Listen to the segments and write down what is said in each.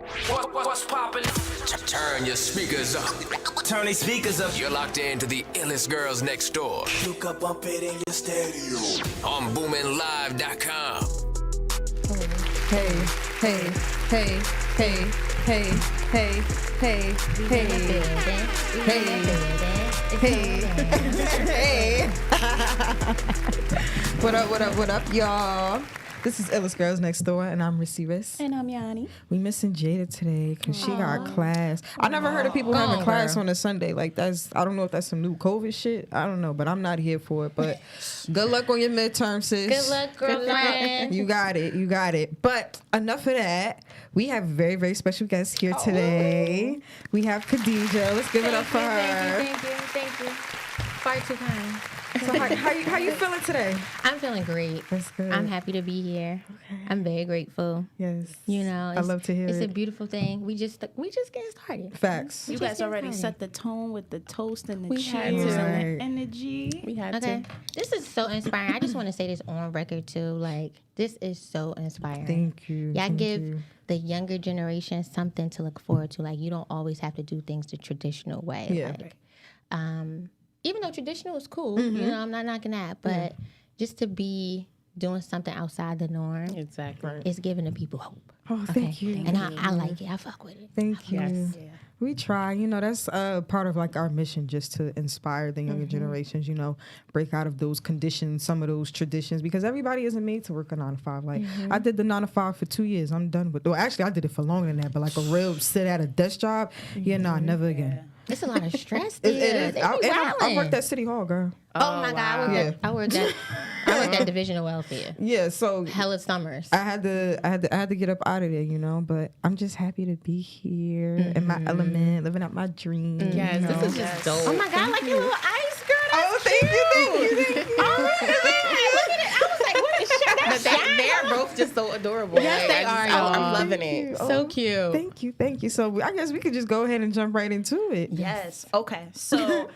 What's poppin'? Turn your speakers up. Turn these speakers up. You're locked into the illest girls next door. You can bump it in your stereo. On boominlive.com. Hey, hey, hey, hey, hey, hey, hey, hey, hey, hey. What up, what up, what up, y'all? This is Illest Girls Next Door, and I'm Receivers. And I'm Yanni. We missing Jada today because she got class. I never heard of people having class on a Sunday. Like, that's, I don't know if that's some new COVID shit. I don't know, but I'm not here for it. But good luck on your midterm, sis. Good luck, girlfriend. You got it. You got it. But enough of that. We have very, very special guests here today. We have Khadijah. Let's give it up for her. Thank you. Far too kind. So how you feeling today? I'm feeling great. That's good. I'm happy to be here. Okay. I'm very grateful. Yes. You know, I love to hear it's it. a beautiful thing. We just getting started. Facts. You guys already set the tone with the toast and the cheers to. and the energy. We had to. This is so inspiring. I just want to say this on record too. Like, this is so inspiring. Thank you. Y'all give the younger generation something to look forward to. Like, you don't always have to do things the traditional way. Yeah. Like, even though traditional is cool, you know, I'm not knocking that, but just to be doing something outside the norm, Exactly. it's giving the people hope. Oh, thank you. And I like it. I fuck with it. Thank you. Yes. Yeah. We try, you know, that's part of like our mission, just to inspire the younger generations, you know, break out of those conditions, some of those traditions, because everybody isn't made to work a 9 to 5. Like, I did the 9 to 5 for 2 years. I'm done with, well, actually, I did it for longer than that, but like a real sit at a desk job, never again. It's a lot of stress there. It is. I worked at City Hall, girl. Oh my God. I worked at Division of Welfare. Yeah, so Hella summers. I had to get up out of there, you know, but I'm just happy to be here in my element, living out my dreams. Yes, you know? this is just dope. Oh my God, like your little ice girl. Oh, thank you. Oh, look at it. I was like, what is shit? But they're both just so adorable. Yes, they are, y'all. I'm loving it. So cute. Thank you. So I guess we could just go ahead and jump right into it. Yes. Okay. So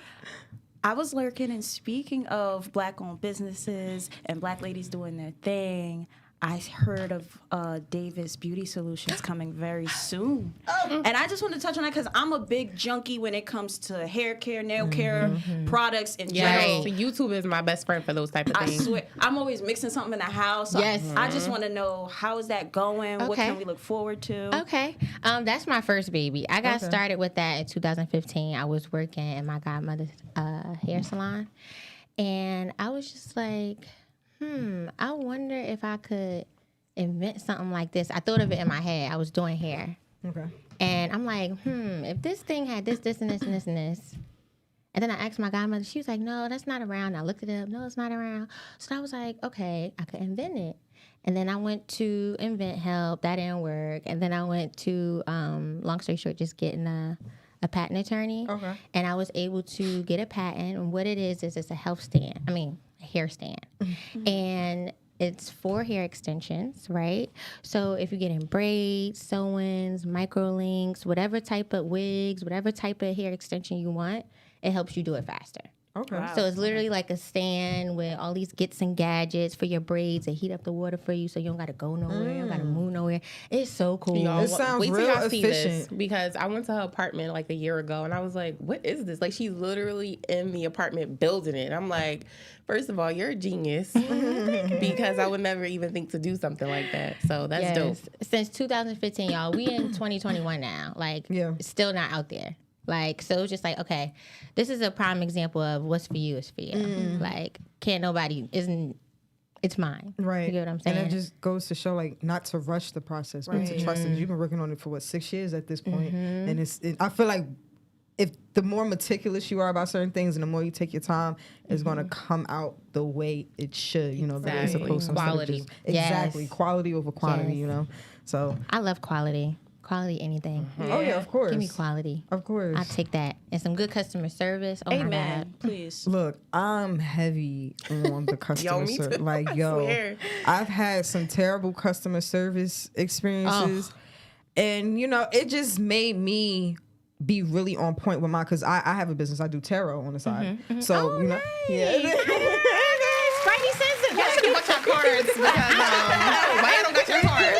I was lurking, and speaking of Black-owned businesses and Black ladies doing their thing, I heard of Davis Beauty Solutions coming very soon. And I just want to touch on that because I'm a big junkie when it comes to hair care, nail care, products in general. So YouTube is my best friend for those type of I things. swear, I'm always mixing something in the house. Yes. I just want to know, how is that going? What Okay. can we look forward to? Okay. That's my first baby. I got started with that in 2015. I was working in my godmother's hair salon. And I was just like, I wonder if I could invent something like this. I thought of it in my head. I was doing hair. Okay. And I'm like, if this thing had this, and this, and this, and this. And then I asked my godmother. She was like, no, that's not around. I looked it up. No, it's not around. So I was like, okay, I could invent it. And then I went to Invent Help. That didn't work. And then I went to, long story short, just getting a patent attorney. Okay. And I was able to get a patent. And what it is it's a a hair stand. And it's for hair extensions, right? So if you're getting braids, sew-ins, micro-links, whatever type of wigs, whatever type of hair extension you want, it helps you do it faster. Okay. Wow. So it's literally like a stand with all these gets and gadgets for your braids. They heat up the water for you so you don't got to go nowhere. You don't got to move nowhere. It's so cool. Y'all, It sounds wait till real y'all see this, efficient. because I went to her apartment like a year ago and I was like, what is this? Like, she's literally in the apartment building it. I'm like, first of all, you're a genius, because I would never even think to do something like that. So that's dope. Since 2015, y'all, we in 2021 now. Like, it's still not out there. Like, so it's just like, okay, this is a prime example of what's for you is for you. Like, it's mine. Right. You get what I'm saying? And it just goes to show, like, not to rush the process, but to trust it. You've been working on it for, 6 years at this point. And I feel like if the more meticulous you are about certain things and the more you take your time, it's going to come out the way it should, you know, the way it's supposed to. Quality. Exactly. Quality over quantity, you know. So. I love quality. Quality anything. Oh, yeah, of course. Give me quality. Of course. I'll take that. And some good customer service. Oh, my Amen. God. Please. Look, I'm heavy on the customer me service. too. Like, I yo, swear. I've had some terrible customer service experiences. And, you know, it just made me be really on point with because I have a business. I do tarot on the side. So, you know. Yeah. Spidey sensitive. Y'all should have got your cards, because why y'all don't got your cards?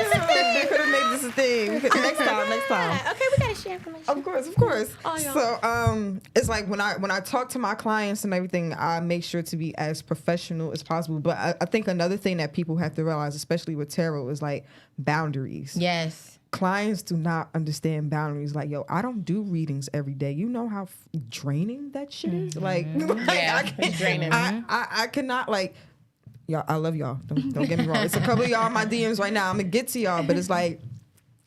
We could have made this a thing. Next time. time. Okay, we gotta share information. Of course. Oh, y'all. So it's like when I talk to my clients and everything, I make sure to be as professional as possible. But I think another thing that people have to realize, especially with tarot, is like boundaries. Yes. Clients do not understand boundaries. Like, yo, I don't do readings every day. You know how draining that shit is? Like Yeah, it's draining. I cannot, like, y'all, I love y'all. Don't get me wrong. It's a couple of y'all in my DMs right now. I'm going to get to y'all, but it's like,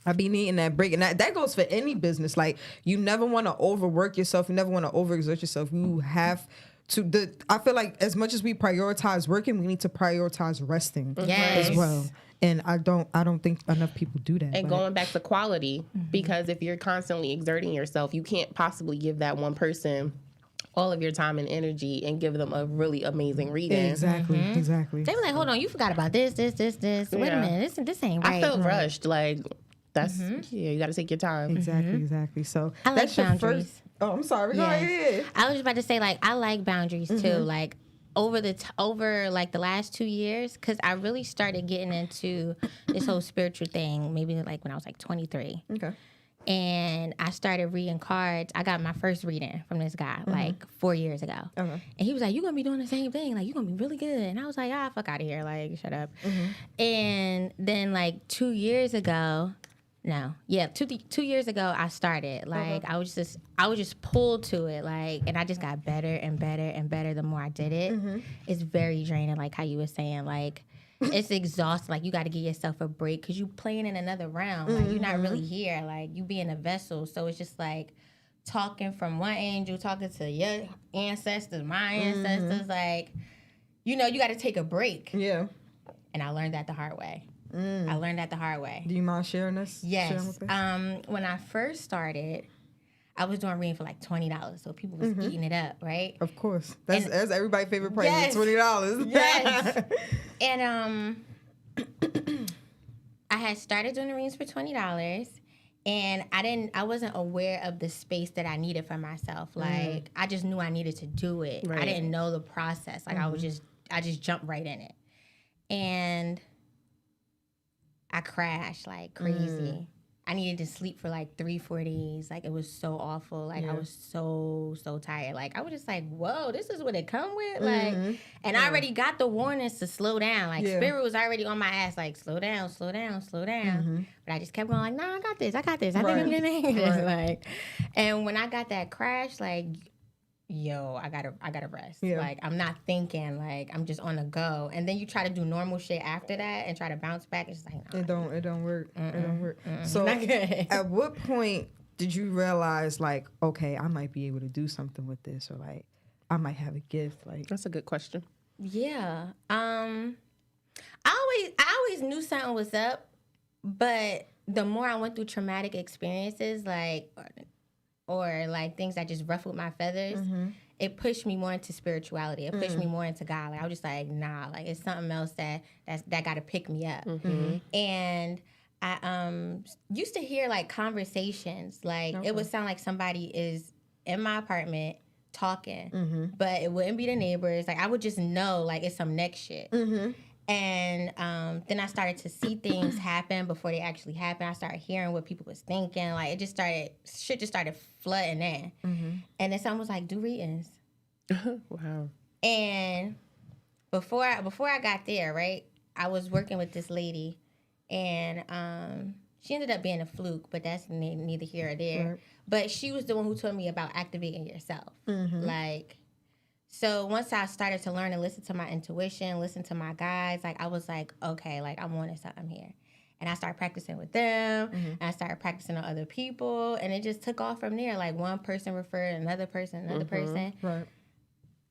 I be needing that break. And that goes for any business. Like, you never want to overwork yourself. You never want to overexert yourself. You have to, I feel like as much as we prioritize working, we need to prioritize resting Yes. as well. And I don't think enough people do that. And but- going back to quality, because if you're constantly exerting yourself, you can't possibly give that one person all of your time and energy and give them a really amazing reading. Exactly. They were like, hold on, you forgot about this. Wait a Yeah. minute, this ain't right. I felt rushed. Like, that's, yeah, you got to take your time. Exactly. So I like that's your boundaries. first. Oh, I'm sorry. Go Yes. ahead. I was just about to say, like, I like boundaries too. Like, over like the last 2 years, because I really started getting into this whole spiritual thing maybe like when I was like 23. Okay. And I started reading cards. I got my first reading from this guy like 4 years ago. Okay. And he was like, you're going to be doing the same thing. Like, you're going to be really good. And I was like, fuck out of here. Like, shut up. And then like 2 years ago, two years ago, I started. Like, I was just pulled to it. Like, and I just got better and better and better the more I did it. It's very draining, like how you were saying. Like, it's exhausting. Like, you got to give yourself a break because you playing in another realm. Like, you're not really here. Like, you being a vessel. So it's just like talking from one angel, talking to your ancestors, my ancestors. Like, you know, you got to take a break. Yeah. And I learned that the hard way. Do you mind sharing this? Sharing Yes. with us? When I first started, I was doing reading for like $20, so people was eating it up, right? Of course. That's everybody's favorite price. Yes. $20. Yes. And I had started doing the readings for $20, and I wasn't aware of the space that I needed for myself. Like, I just knew I needed to do it. Right. I didn't know the process. Like, I just jumped right in it, and I crashed like crazy. I needed to sleep for like 3-4 days. Like, it was so awful. Like, I was so tired. Like, I was just like, whoa, this is what it come with? Like, and I already got the warnings to slow down. Like, Spirit was already on my ass, like, slow down. But I just kept going like, nah, I got this. I think I'm gonna make this. Like, and when I got that crash, like, yo, I gotta rest. Yeah. Like, I'm not thinking, like, I'm just on the go. And then you try to do normal shit after that and try to bounce back. It's just like, no. It don't work. It don't work. So Not good. at what point did you realize, like, okay, I might be able to do something with this, or like I might have a gift? Like, That's a good question. Yeah. I always knew something was up, but the more I went through traumatic experiences, like, or like things that just ruffled my feathers, it pushed me more into spirituality. It pushed me more into God. Like, I was just like, nah, like, it's something else that got to pick me up. And I used to hear like conversations, like it would sound like somebody is in my apartment talking, but it wouldn't be the neighbors. Like, I would just know, like, it's some next shit. And then I started to see things happen before they actually happened. I started hearing what people was thinking. Like, shit just started flooding in. And then someone was like, do readings. Wow. And before I got there, right, I was working with this lady, and she ended up being a fluke, but that's neither here or there. Right. But she was the one who told me about activating yourself. Like, so once I started to learn and listen to my intuition, listen to my guides, like, I was like, okay, like, I'm wanting something here. And I started practicing with them, and I started practicing on other people, and it just took off from there. Like, one person referred another person. right.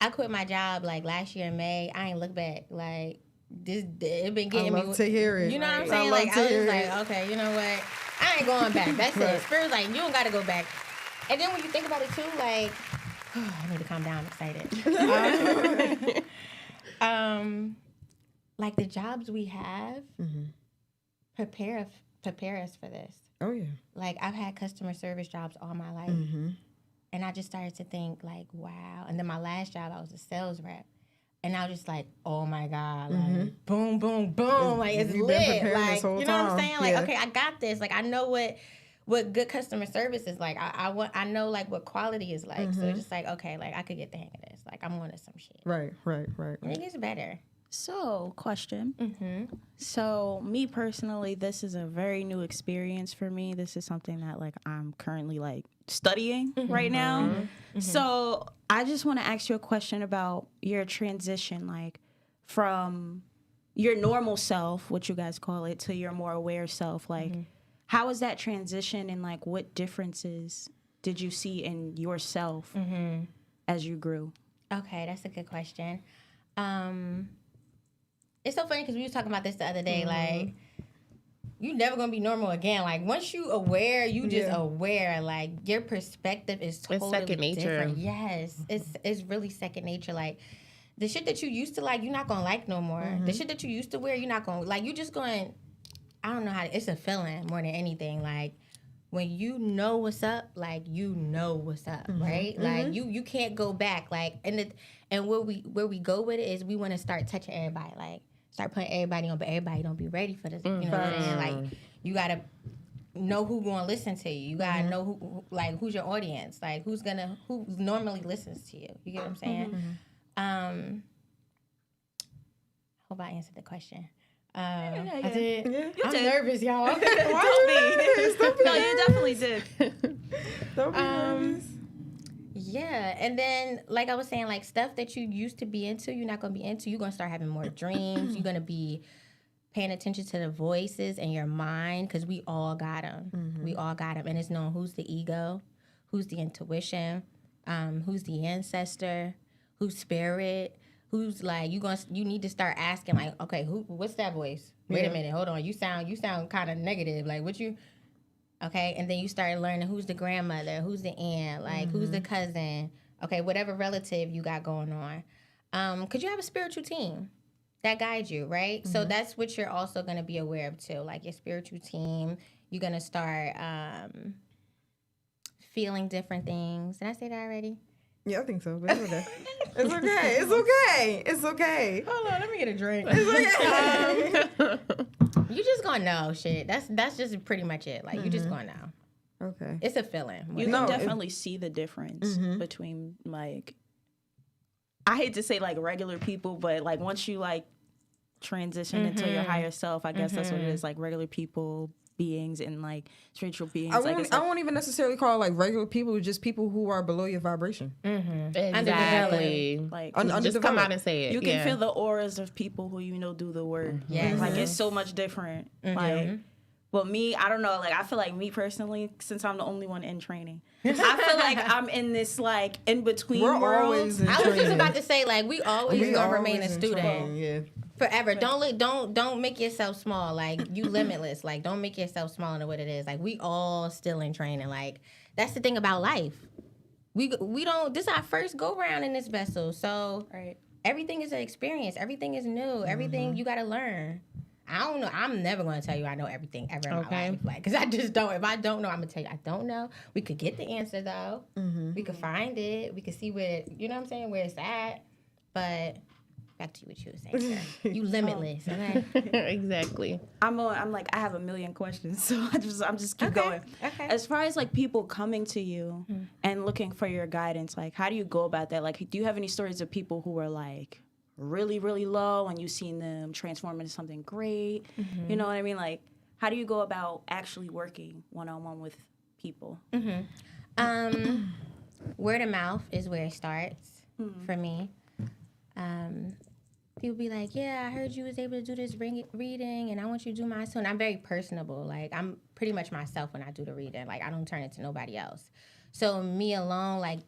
I quit my job, like, last year in May. I ain't look back. Like, it been getting me. I love to hear it. You know what I'm saying? I love Like, to I was hear just it. like, okay, you know what? I ain't going back. That's it. Spirit's like, you don't got to go back. And then when you think about it, too, like, I need to calm down. I'm excited. Like, the jobs we have prepare us for this. Oh yeah. Like, I've had customer service jobs all my life. And I just started to think, like, wow. And then my last job, I was a sales rep. And I was just like, oh, my God. Like, boom, boom, boom. Like, it's You've been lit. preparing Like, this whole you know what I'm time. saying? Like, Yeah. okay, I got this. Like, I know what good customer service is like. I know like what quality is like. So it's just like, okay, like I could get the hang of this. Like I'm on to some shit. Right. And it gets better. So, question. So, me personally, this is a very new experience for me. This is something that like I'm currently like studying right now. So, I just want to ask you a question about your transition, like from your normal self, what you guys call it, to your more aware self. Like, how was that transition, and like what differences did you see in yourself as you grew? Okay, that's a good question. It's so funny because we was talking about this the other day. Like, you never gonna be normal again. Like, once you aware, you just aware. Like, your perspective is totally second nature. different. Yes, it's really second nature. Like, the shit that you used to like, you're not gonna like no more. The shit that you used to wear, you're not gonna like. You just going. I don't know how. It's a feeling more than anything. Like, when you know what's up, like you know what's up, right? Like you can't go back. Like, and where we go with it is we want to start touching everybody. Like, start putting everybody on, but everybody don't be ready for this. You know what I'm saying? Like, you gotta know who gonna listen to you. You gotta know who like who's your audience. Like, who normally listens to you. You get what I'm saying? Hope I answered the question. I did. You I'm did. nervous, y'all. Don't be. No, you definitely did. Don't be nervous. Yeah, and then like I was saying, like stuff that you used to be into, you're not gonna be into. You're gonna start having more dreams. You're gonna be paying attention to the voices in your mind because we all got them. We all got them, and it's knowing who's the ego, who's the intuition, who's the ancestor, who's spirit. Who's like you need to start asking like, okay, what's that voice? Wait a minute, hold on. You sound kind of negative. Like what you okay, and then you start learning who's the grandmother, who's the aunt, like who's the cousin, okay, whatever relative you got going on. Cause you have a spiritual team that guides you, right? So that's what you're also gonna be aware of too. Like your spiritual team, you're gonna start feeling different things. Did I say that already? Yeah, I think so. But it's okay. It's okay. It's okay. It's okay. Hold on, let me get a drink. It's okay. You just gonna know shit. That's just pretty much it. Like you just gonna know. Okay. It's a feeling. You can definitely see the difference between like, I hate to say like regular people, but like once you like transition into your higher self, I guess that's what it is. Like regular people, beings, and like spiritual beings. I won't even necessarily call like regular people, just people who are below your vibration. Exactly. Like just come out and say it. You can feel the auras of people who do the work. Yes. Like it's so much different. Like, but me, I don't know. Like I feel like me personally, since I'm the only one in training, I feel like I'm in this like in between We're world. always in I was just training. about to say like we always gonna remain a in student training, yeah. forever. Don't make yourself small. Like you limitless. Like don't make yourself smaller than what it is. Like we all still in training. Like that's the thing about life. We don't. This is our first go round in this vessel. So everything is an experience. Everything is new. Everything you got to learn. I don't know. I'm never going to tell you I know everything ever in my life. Like, because I just don't. If I don't know, I'm going to tell you I don't know. We could get the answer, though. We could find it. We could see where, you know what I'm saying, where it's at. But back to what you were saying, sir. You limitless, okay? Exactly. I'm like I have a million questions, so I'm just keep going. Okay. As far as like people coming to you and looking for your guidance, like how do you go about that? Like, do you have any stories of people who are like really, really low and you've seen them transform into something great? You know what I mean? Like, how do you go about actually working one-on-one with people? Word of mouth is where it starts for me. People be like, yeah, I heard you was able to do this reading, and I want you to do mine soon. I'm very personable. Like, I'm pretty much myself when I do the reading. Like, I don't turn it to nobody else. So me alone, like,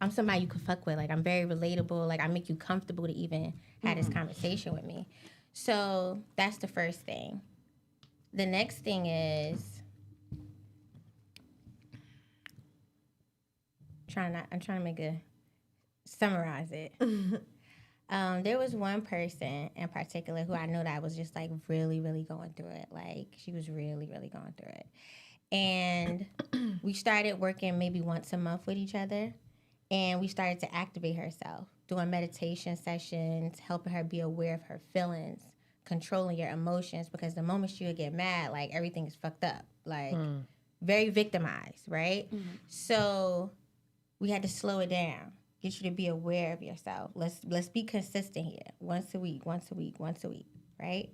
I'm somebody you can fuck with. Like, I'm very relatable. Like, I make you comfortable to even have this conversation with me. So that's the first thing. The next thing is I'm trying to summarize it. There was one person in particular who I know that was just like really, really going through it. Like she was really, really going through it. And we started working maybe once a month with each other. And we started to activate herself, doing meditation sessions, helping her be aware of her feelings, controlling your emotions. Because the moment she would get mad, like everything is fucked up. Like very victimized, right? So we had to slow it down, get you to be aware of yourself. Let's be consistent here. Once a week, right?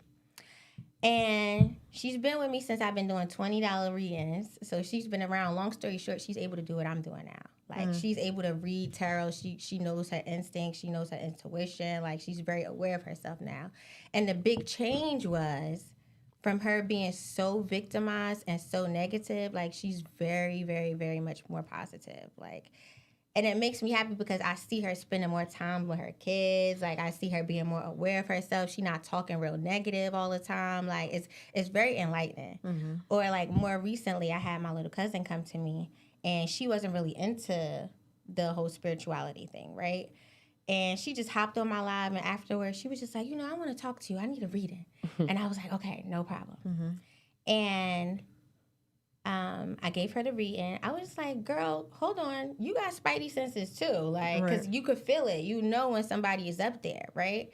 And she's been with me since I've been doing $20 readings. So she's been around. Long story short, she's able to do what I'm doing now. Like, she's able to read tarot. She knows her instincts. She knows her intuition. Like, she's very aware of herself now. And the big change was from her being so victimized and so negative, like, she's very, very, very much more positive. Like, and it makes me happy because I see her spending more time with her kids. Like, I see her being more aware of herself. She's not talking real negative all the time. Like, it's very enlightening. Or, like, more recently, I had my little cousin come to me, and she wasn't really into the whole spirituality thing, right? And she just hopped on my live, and afterwards, she was just like, I want to talk to you. I need a reading. And I was like, okay, no problem. And I gave her the reading. I was just like, girl, hold on. You got spidey senses too. Like, because you could feel it. You know when somebody is up there, right?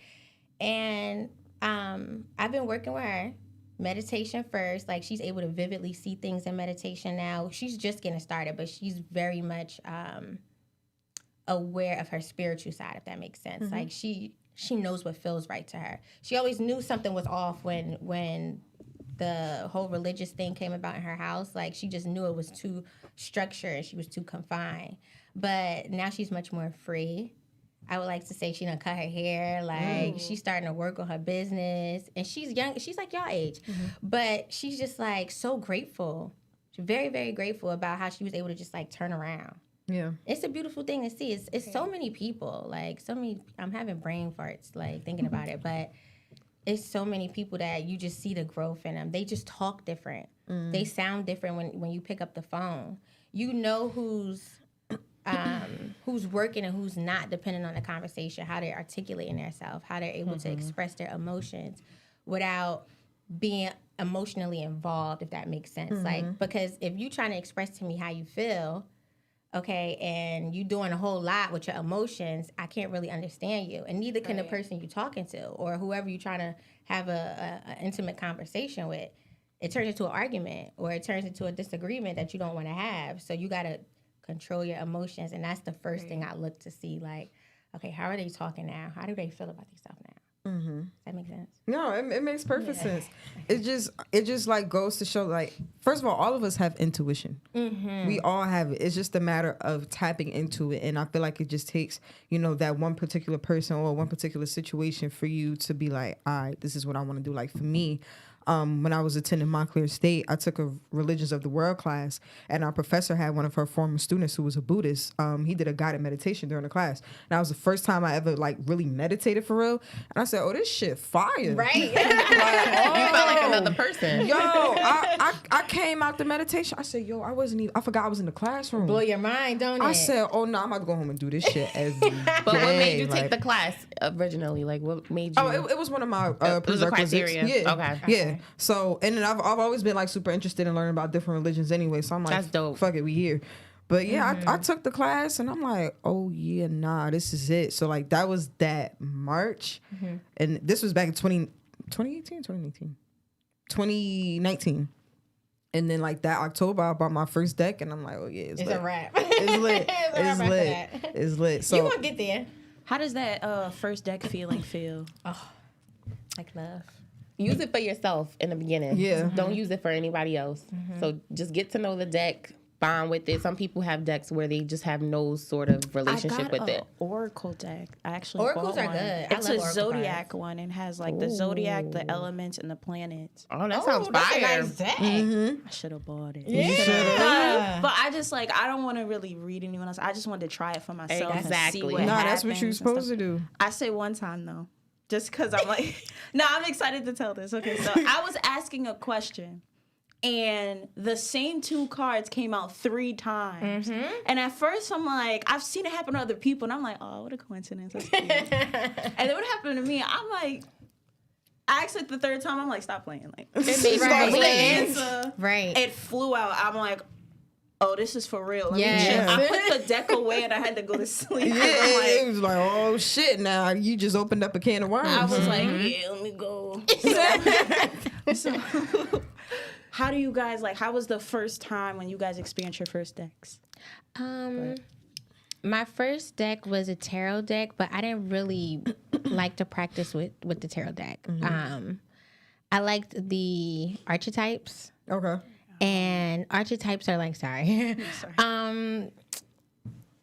And I've been working with her. Meditation first. Like, she's able to vividly see things in meditation now. She's just getting started, but she's very much aware of her spiritual side, if that makes sense. Like, she knows what feels right to her. She always knew something was off when the whole religious thing came about in her house. Like, she just knew it was too structured and she was too confined. But now she's much more free. I would like to say she done cut her hair. Like, she's starting to work on her business. And she's young. She's like y'all age. But she's just, like, so grateful. She's very, very grateful about how she was able to just, like, turn around. Yeah. It's a beautiful thing to see. It's so many people. Like, I'm having brain farts, like, thinking about it. But it's so many people that you just see the growth in them. They just talk different. They sound different when you pick up the phone. You know who's working and who's not, depending on the conversation, how they're articulating themselves, how they're able to express their emotions without being emotionally involved, if that makes sense. Like, because if you trying to express to me how you feel, okay, and you doing a whole lot with your emotions, I can't really understand you. And neither can the person you talking to or whoever you trying to have a intimate conversation with. It turns into an argument or it turns into a disagreement that you don't want to have. So you got to control your emotions. And that's the first thing I look to see. Like, okay, how are they talking now? How do they feel about themselves now? Does that make sense? No, it makes perfect sense. It just like goes to show, like, first of all of us have intuition. We all have it. It's just a matter of tapping into it. And I feel like it just takes, that one particular person or one particular situation for you to be like, all right, this is what I want to do. Like, for me, when I was attending Montclair State, I took a Religions of the World class, and our professor had one of her former students who was a Buddhist. He did a guided meditation during the class. And that was the first time I ever, like, really meditated for real. And I said, oh, this shit fire. Right. You felt like another person. Yo, I came out the meditation. I said, yo, I forgot I was in the classroom. Blow your mind, don't it? I said, oh, no, I'm about to go home and do this shit every day. But what made you take the class originally? Like, what made you? Oh, it was one of my it was a criteria. Yeah. Okay. Yeah. So, and then I've always been, like, super interested in learning about different religions anyway. So I'm like, that's dope. Fuck it, we here. But yeah, I took the class and I'm like, oh yeah, nah, this is it. So, like, that was that March. And this was back in 2019. And then, like, that October, I bought my first deck and I'm like, oh yeah, it's lit. a wrap. It's lit. It's lit. It's lit. So you gonna get there. How does that first deck feeling feel? Oh, like love. Use it for yourself in the beginning. Yeah. Don't use it for anybody else. So just get to know the deck, bond with it. Some people have decks where they just have no sort of relationship with it. Oracle deck. I actually Oracles bought are one. good. It's I love a Oracle zodiac cards. one and has like the zodiac, the elements, and the planets. Oh, that sounds that's fire. a nice deck. I should have bought it. Yeah. But I just I don't want to really read anyone else. I just wanted to try it for myself and see Exactly. what nah, happens. that's what you're and supposed stuff. to do. I say one time though, just because I'm like, no, I'm excited to tell this. Okay, so I was asking a question, and the same two cards came out 3 times. And at first, I'm like, I've seen it happen to other people, and I'm like, oh, what a coincidence. That's cute. And then what happened to me? I'm like, I asked it the 3rd time. I'm like, stop playing. Like, It made you Right. go the sleep. answer. Right. It flew out. I'm like, oh, this is for real. Let me Yes. check. I put the deck away and I had to go to sleep. Yeah, it was like, oh shit! Now you just opened up a can of worms. I was like, yeah, let me go. So how do you guys how was the first time when you guys experienced your first decks? My first deck was a tarot deck, but I didn't really like to practice with the tarot deck. I liked the archetypes. Okay. And archetypes are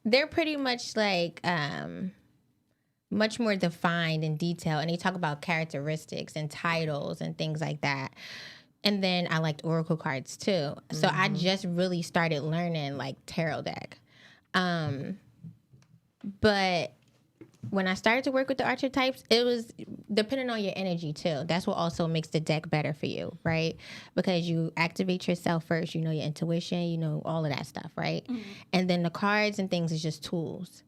they're pretty much much more defined in detail, and they talk about characteristics and titles and things like that. And then I liked oracle cards too. So I just really started learning tarot deck. But when I started to work with the archetypes, it was depending on your energy too. That's what also makes the deck better for you, right? Because you activate yourself first, you know your intuition, you know all of that stuff, right? And then the cards and things is just tools.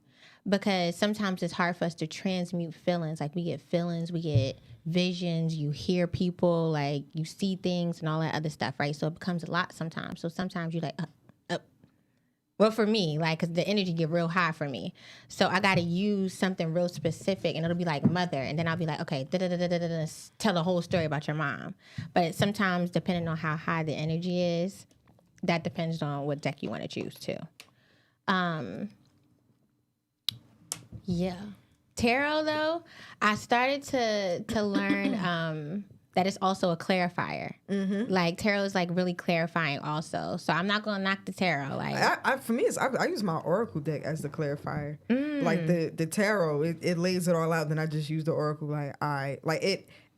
Because sometimes it's hard for us to transmute feelings. We get feelings, we get visions, you hear people, you see things and all that other stuff, right? So it becomes a lot sometimes. So sometimes you're well, for me, because the energy get real high for me. So I got to use something real specific, and it'll be mother. And then I'll be okay, tell the whole story about your mom. But sometimes, depending on how high the energy is, that depends on what deck you want to choose, too. Yeah. Tarot, though, I started to learn that it's also a clarifier. Tarot is really clarifying also. So I'm not going to knock the tarot. For me, I use my oracle deck as the clarifier. The tarot, it lays it all out. Then I just use the oracle.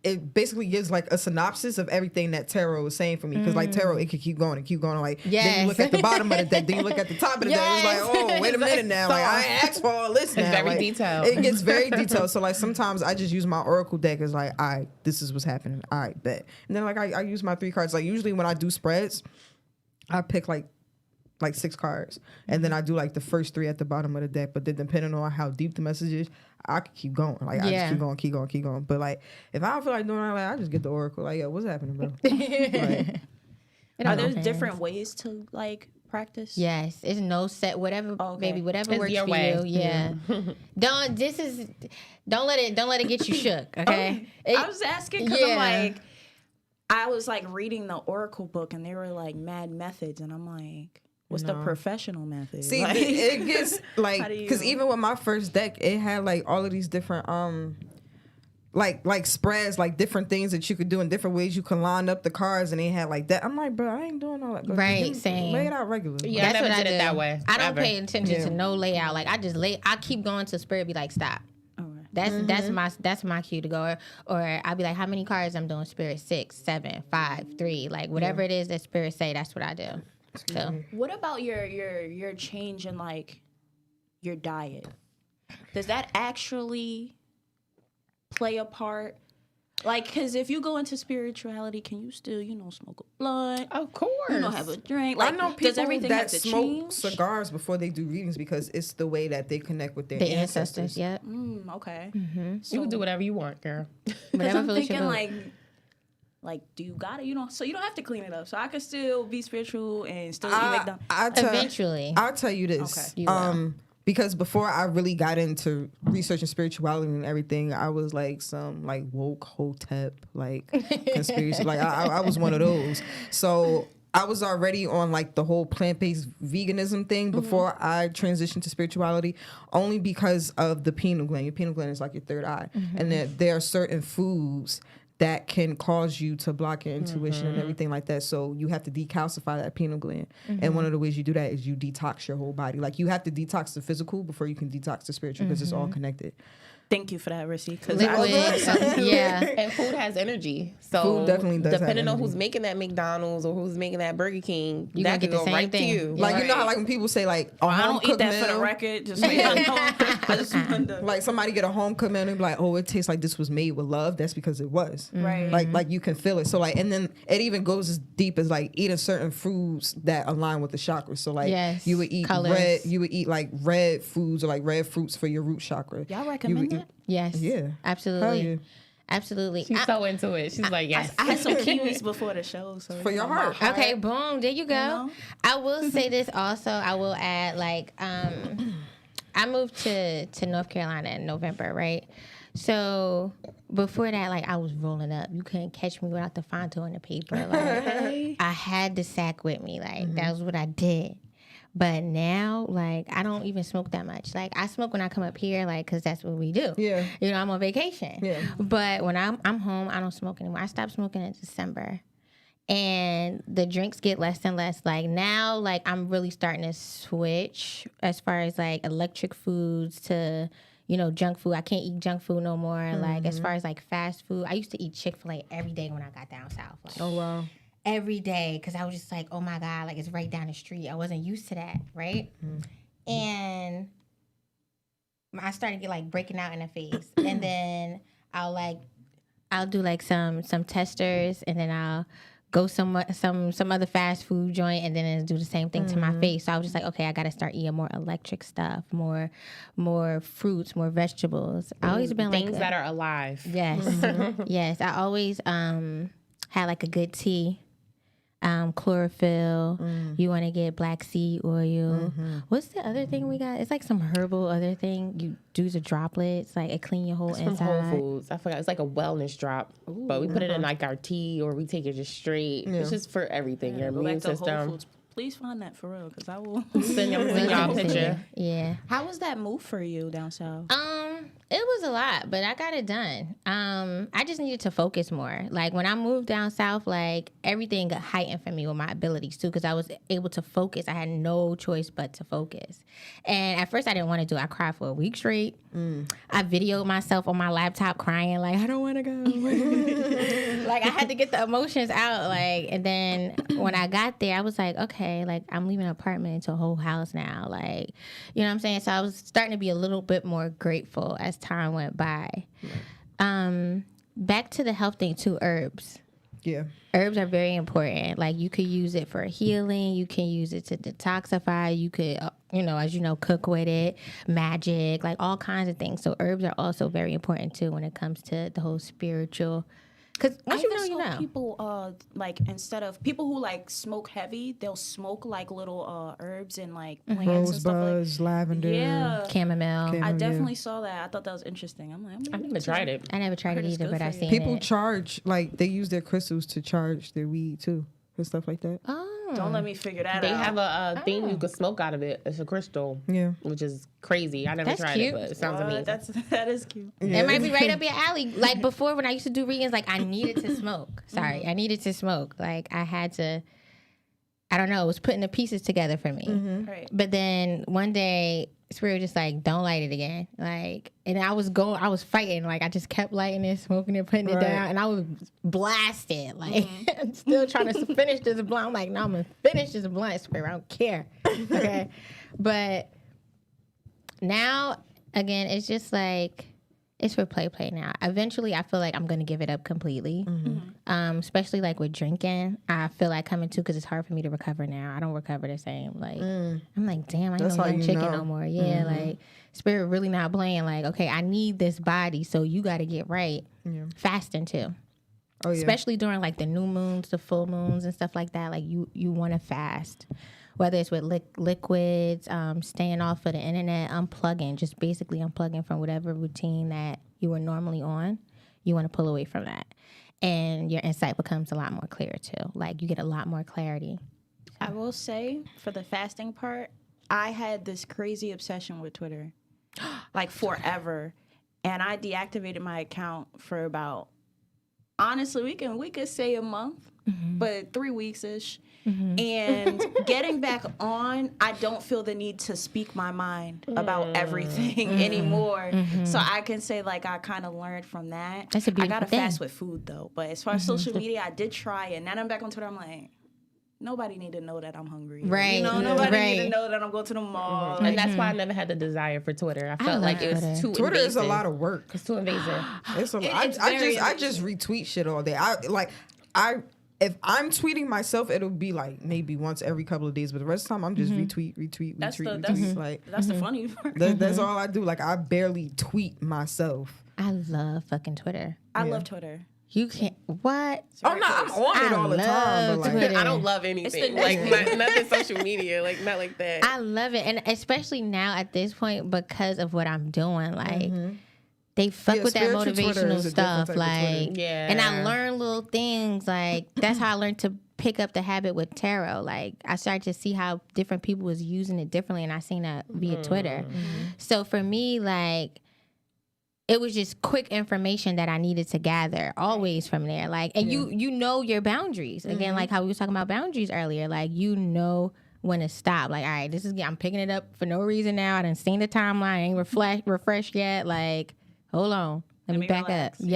It basically gives a synopsis of everything that tarot is saying for me. Because tarot, it could keep going and keep going. Then you look at the bottom of the deck, then you look at the top of the deck. It's oh, wait a minute now. I ain't asked for all this now. It's very detailed. It gets very detailed. So sometimes I just use my oracle deck as all right, this is what's happening. All right, bet. And then I use my 3 cards. Usually when I do spreads, I pick 6 cards, and then I do the first 3 at the bottom of the deck. But then depending on how deep the message is, I can keep going. I just keep going. But if I don't feel like doing it, I just get the oracle. Yo, what's happening, bro? Are there different ways to practice? Yes, it's no set. Whatever, baby, whatever it's works your for way. you. Yeah. don't let it get you shook. Okay. I was asking because I was reading the oracle book, and they were mad methods, and I'm what's the professional method? See, it gets because even with my first deck, it had all of these different spreads, different things that you could do in different ways. You can line up the cards, and they had that. I'm bro, I ain't doing all that. Right, same. Lay it out regularly. Yeah, that's I never what did it that way. I don't pay attention to no layout. I just I keep going to spirit, be stop. That's my cue to go, or I'll be how many cards I'm doing? Spirit 6, 7, 5, 3, whatever it is that spirit say. That's what I do. So what about your change in your diet? Does that actually play a part? Because if you go into spirituality, can you still, smoke a blunt? Of course. Have a drink. I know people does everything that have to smoke change? cigars before they do readings because it's the way that they connect with their the ancestors. Yeah. Okay. You can do whatever you want, girl. Whatever I'm floats your thinking boat. do you got it? So you don't have to clean it up. So I could still be spiritual and still eat McDonald's. Eventually. I'll tell you this. Okay. You will. Because before I really got into researching spirituality and everything, I was some woke hotep conspiracy. I was one of those. So I was already on the whole plant-based veganism thing before I transitioned to spirituality, only because of the pineal gland. Your pineal gland is your third eye, and there are certain foods that can cause you to block your intuition and everything like that. So you have to decalcify that pineal gland. And one of the ways you do that is you detox your whole body. You have to detox the physical before you can detox the spiritual because it's all connected. Thank you for that, Rissy. Yeah. And food has energy. So Food definitely does have depending on energy. who's making that McDonald's or who's making that Burger King, You that gonna get can the go same right thing. to you. You know how when people say I don't eat that for the meal, record. Just so you know. I just wanted to. somebody get a home cooked meal and be oh, it tastes like this was made with love. That's because it was. Right. Like you can feel it. So and then it even goes as deep as eating certain foods that align with the chakras. So Yes, you would eat colors. you would eat red foods or red fruits for your root chakra. Y'all recommend that? Yes. Yeah. Absolutely. Hell yeah. Absolutely. She's so into it. She's yes. I had some kiwis before the show. So For your heart. Okay, boom. There you go. know? I will say this also. I will add, I moved to North Carolina in November, right? So before that, like I was rolling up. You couldn't catch me without the Fonto and the paper. Like I had the sack with me. Like that was what I did. But now, like I don't even smoke that much. Like I smoke when I come up here, like because that's what we do. Yeah. You know, I'm on vacation. Yeah. But when I'm home, I don't smoke anymore. I stopped smoking in December. And the drinks get less and less. Like now, like I'm really starting to switch as far as like electric foods to, you know, junk food. I can't eat junk food no more. Like as far as like fast food, I used to eat Chick-fil-A every day when I got down south. Like, Oh wow. every day, because I was just like, oh my God, like it's right down the street. I wasn't used to that, right? And I started get like breaking out in the face, and then I'll do like some testers, and then I'll go some other fast food joint, and then it'll do the same thing to my face. So I was just like, okay, I got to start eating more electric stuff, more fruits, more vegetables. I always been like Things that are alive. Yes, yes. I always had like a good tea. Chlorophyll. You want to get black seed oil. What's the other thing we got? It's like some herbal other thing. You do the droplets, like it clean your whole It's inside. from Whole Foods. I forgot. It's like a wellness drop, but we put it in like our tea, or we take it just straight. It's just for everything. Your Go immune back to Whole system. Foods. Please find that for real, because I will. Send y'all a picture. Yeah. How was that move for you down south? It was a lot, but I got it done. I just needed to focus more. Like when I moved down south, like everything got heightened for me with my abilities too, because I was able to focus. I had no choice but to focus. And at first I didn't want to do it. I cried for a week straight. I videoed myself on my laptop crying, like, I don't want to go. Like I had to get the emotions out. Like, and then when I got there, I was like, okay, like I'm leaving an apartment into a whole house now. Like, you know what I'm saying? So I was starting to be a little bit more grateful as time went by. Back to the health thing too, herbs. Yeah. Herbs are very important. Like you could use it for healing. You can use it to detoxify. You could, as you know, cook with it, magic, like all kinds of things. So herbs are also very important too when it comes to the whole spiritual. Because once you know, you know. People, like, instead of people who like smoke heavy, they'll smoke like little herbs and like plants and stuff Rosebud, lavender. Yeah. Chamomile. I definitely saw that. I thought that was interesting. I'm like, I never tried it. I never tried it Heard it's either, good but I for you. seen People it. charge, like they use their crystals to charge their weed too and stuff like that. Oh. Don't let me figure that They out. have a thing you could smoke out of it. It's a crystal. Yeah. Which is crazy. I never That's tried cute. it, but it sounds amazing. That is cute. It might be right up your alley. Like before, when I used to do readings, like I needed to smoke. Sorry, I needed to smoke. Like I had to. I don't know. It was putting the pieces together for me. Right. But then one day, Spirit just like, don't light it again. Like, and I was fighting. Like I just kept lighting it, smoking it, putting it down, and I was blasted. Like still trying to finish this blunt. I'm like, no, I'm gonna finish this blunt, Spirit. I don't care. Okay, but now again, it's just like. It's for play now. Eventually, I feel like I'm going to give it up completely, especially like with drinking. I feel like coming to because it's hard for me to recover now. I don't recover the same. Like, I'm like, damn, I ain't That's no how young you chicken know. no more. Yeah, like, Spirit really not playing. Like, okay, I need this body, so you got to get right. Fasting too. Oh yeah. Especially during like the new moons, the full moons and stuff like that. Like, you want to fast. Whether it's with liquids, staying off of the internet, unplugging, just basically unplugging from whatever routine that you were normally on, you want to pull away from that. And your insight becomes a lot more clear too. Like you get a lot more clarity. I will say, for the fasting part, I had this crazy obsession with Twitter, like forever. And I deactivated my account for about, honestly, we could say a month, but 3 weeks-ish. And getting back on, I don't feel the need to speak my mind about everything anymore. So I can say, like, I kind of learned from that. That's a I beautiful got to thing. fast with food, though. But as far as social media, I did try it. Now that I'm back on Twitter, I'm like, nobody need to know that I'm hungry. Right. You know, nobody need to Right. know that I'm going to the mall. And that's why I never had the desire for Twitter. I felt like it was Twitter. too Twitter invasive. is a lot of work. It's too invasive. It's a lot. It's very I just retweet shit all day. If I'm tweeting myself, it'll be like maybe once every couple of days, but the rest of the time I'm just retweet. That's Like the funny part. that's all I do. Like I barely tweet myself. I love fucking Twitter. I love Twitter. You can't, what? Oh no, I'm on it I all the time. But love like, Twitter. I don't love anything. the Like nothing social media. Like not like that. I love it. And especially now at this point because of what I'm doing. Like, they fuck with that spiritual Twitter motivational is a different stuff. type of Twitter. Like, Yeah. and I learned little things. Like, that's how I learned to pick up the habit with tarot. Like, I started to see how different people was using it differently, and I seen that via Twitter. So for me, like, it was just quick information that I needed to gather always from there. Like, and you know your boundaries. Again, like how we were talking about boundaries earlier. Like, you know when to stop. Like, all right, I'm picking it up for no reason now. I didn't seen the timeline. I ain't refreshed yet. Like, hold on. Let me back relax. up.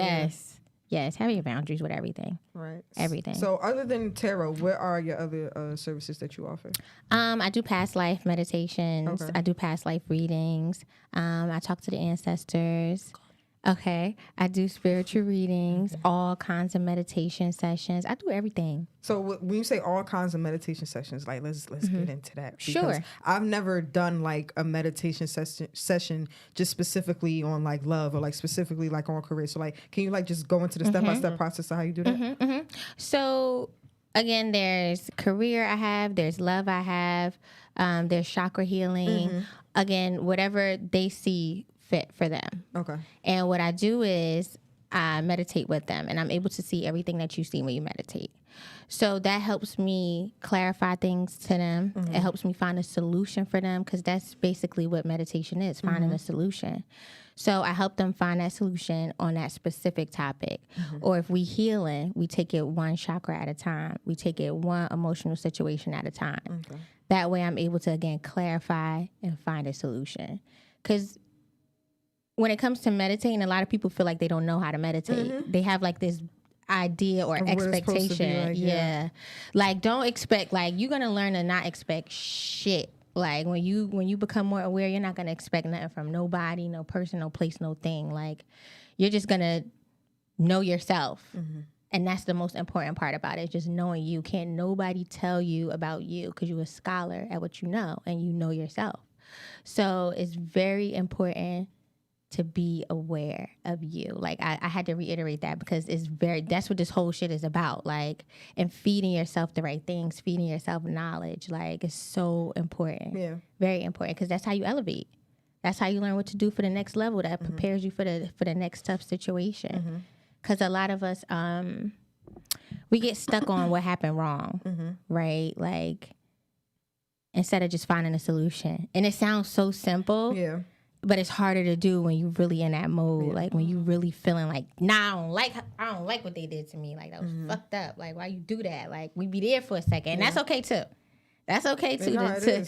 Yes. Have your boundaries with everything. Right. Everything. So other than tarot, what are your other services that you offer? I do past life meditations. Okay. I do past life readings. I talk to the ancestors. Okay. I do spiritual readings, all kinds of meditation sessions. I do everything. So when you say all kinds of meditation sessions, like let's get into that. Because Sure. I've never done like a meditation session just specifically on like love or like specifically like on career. So like, can you like just go into the step-by-step process of how you do that? So again, there's career I have, there's love I have, there's chakra healing. Again, whatever they see fit for them. Okay. And what I do is I meditate with them, and I'm able to see everything that you see when you meditate. So that helps me clarify things to them. It helps me find a solution for them, because that's basically what meditation is, finding a solution. So I help them find that solution on that specific topic. Or if we healing, we take it one chakra at a time. We take it one emotional situation at a time. That way I'm able to, again, clarify and find a solution. Because when it comes to meditating, a lot of people feel like they don't know how to meditate. They have like this idea or what it's supposed to be expectation. like, yeah. Like, don't expect, like, you're going to learn to not expect shit. Like, when you become more aware, you're not going to expect nothing from nobody, no person, no place, no thing. Like, you're just going to know yourself. And that's the most important part about it, just knowing you. Can't nobody tell you about you, because you're a scholar at what you know, and you know yourself. So it's very important to be aware of you. Like, I had to reiterate that, because that's what this whole shit is about. Like, and feeding yourself the right things, feeding yourself knowledge. Like, it's so important. Yeah. Very important, because that's how you elevate. That's how you learn what to do for the next level. That prepares you for the next tough situation. Because a lot of us, we get stuck on what happened wrong, right? Like, instead of just finding a solution. And it sounds so simple. Yeah. But it's harder to do when you're really in that mode, like when you really feeling like, nah, I don't like what they did to me. Like, that was fucked up. Like, why you do that? Like, we be there for a second, and that's okay too. That's okay too. Understand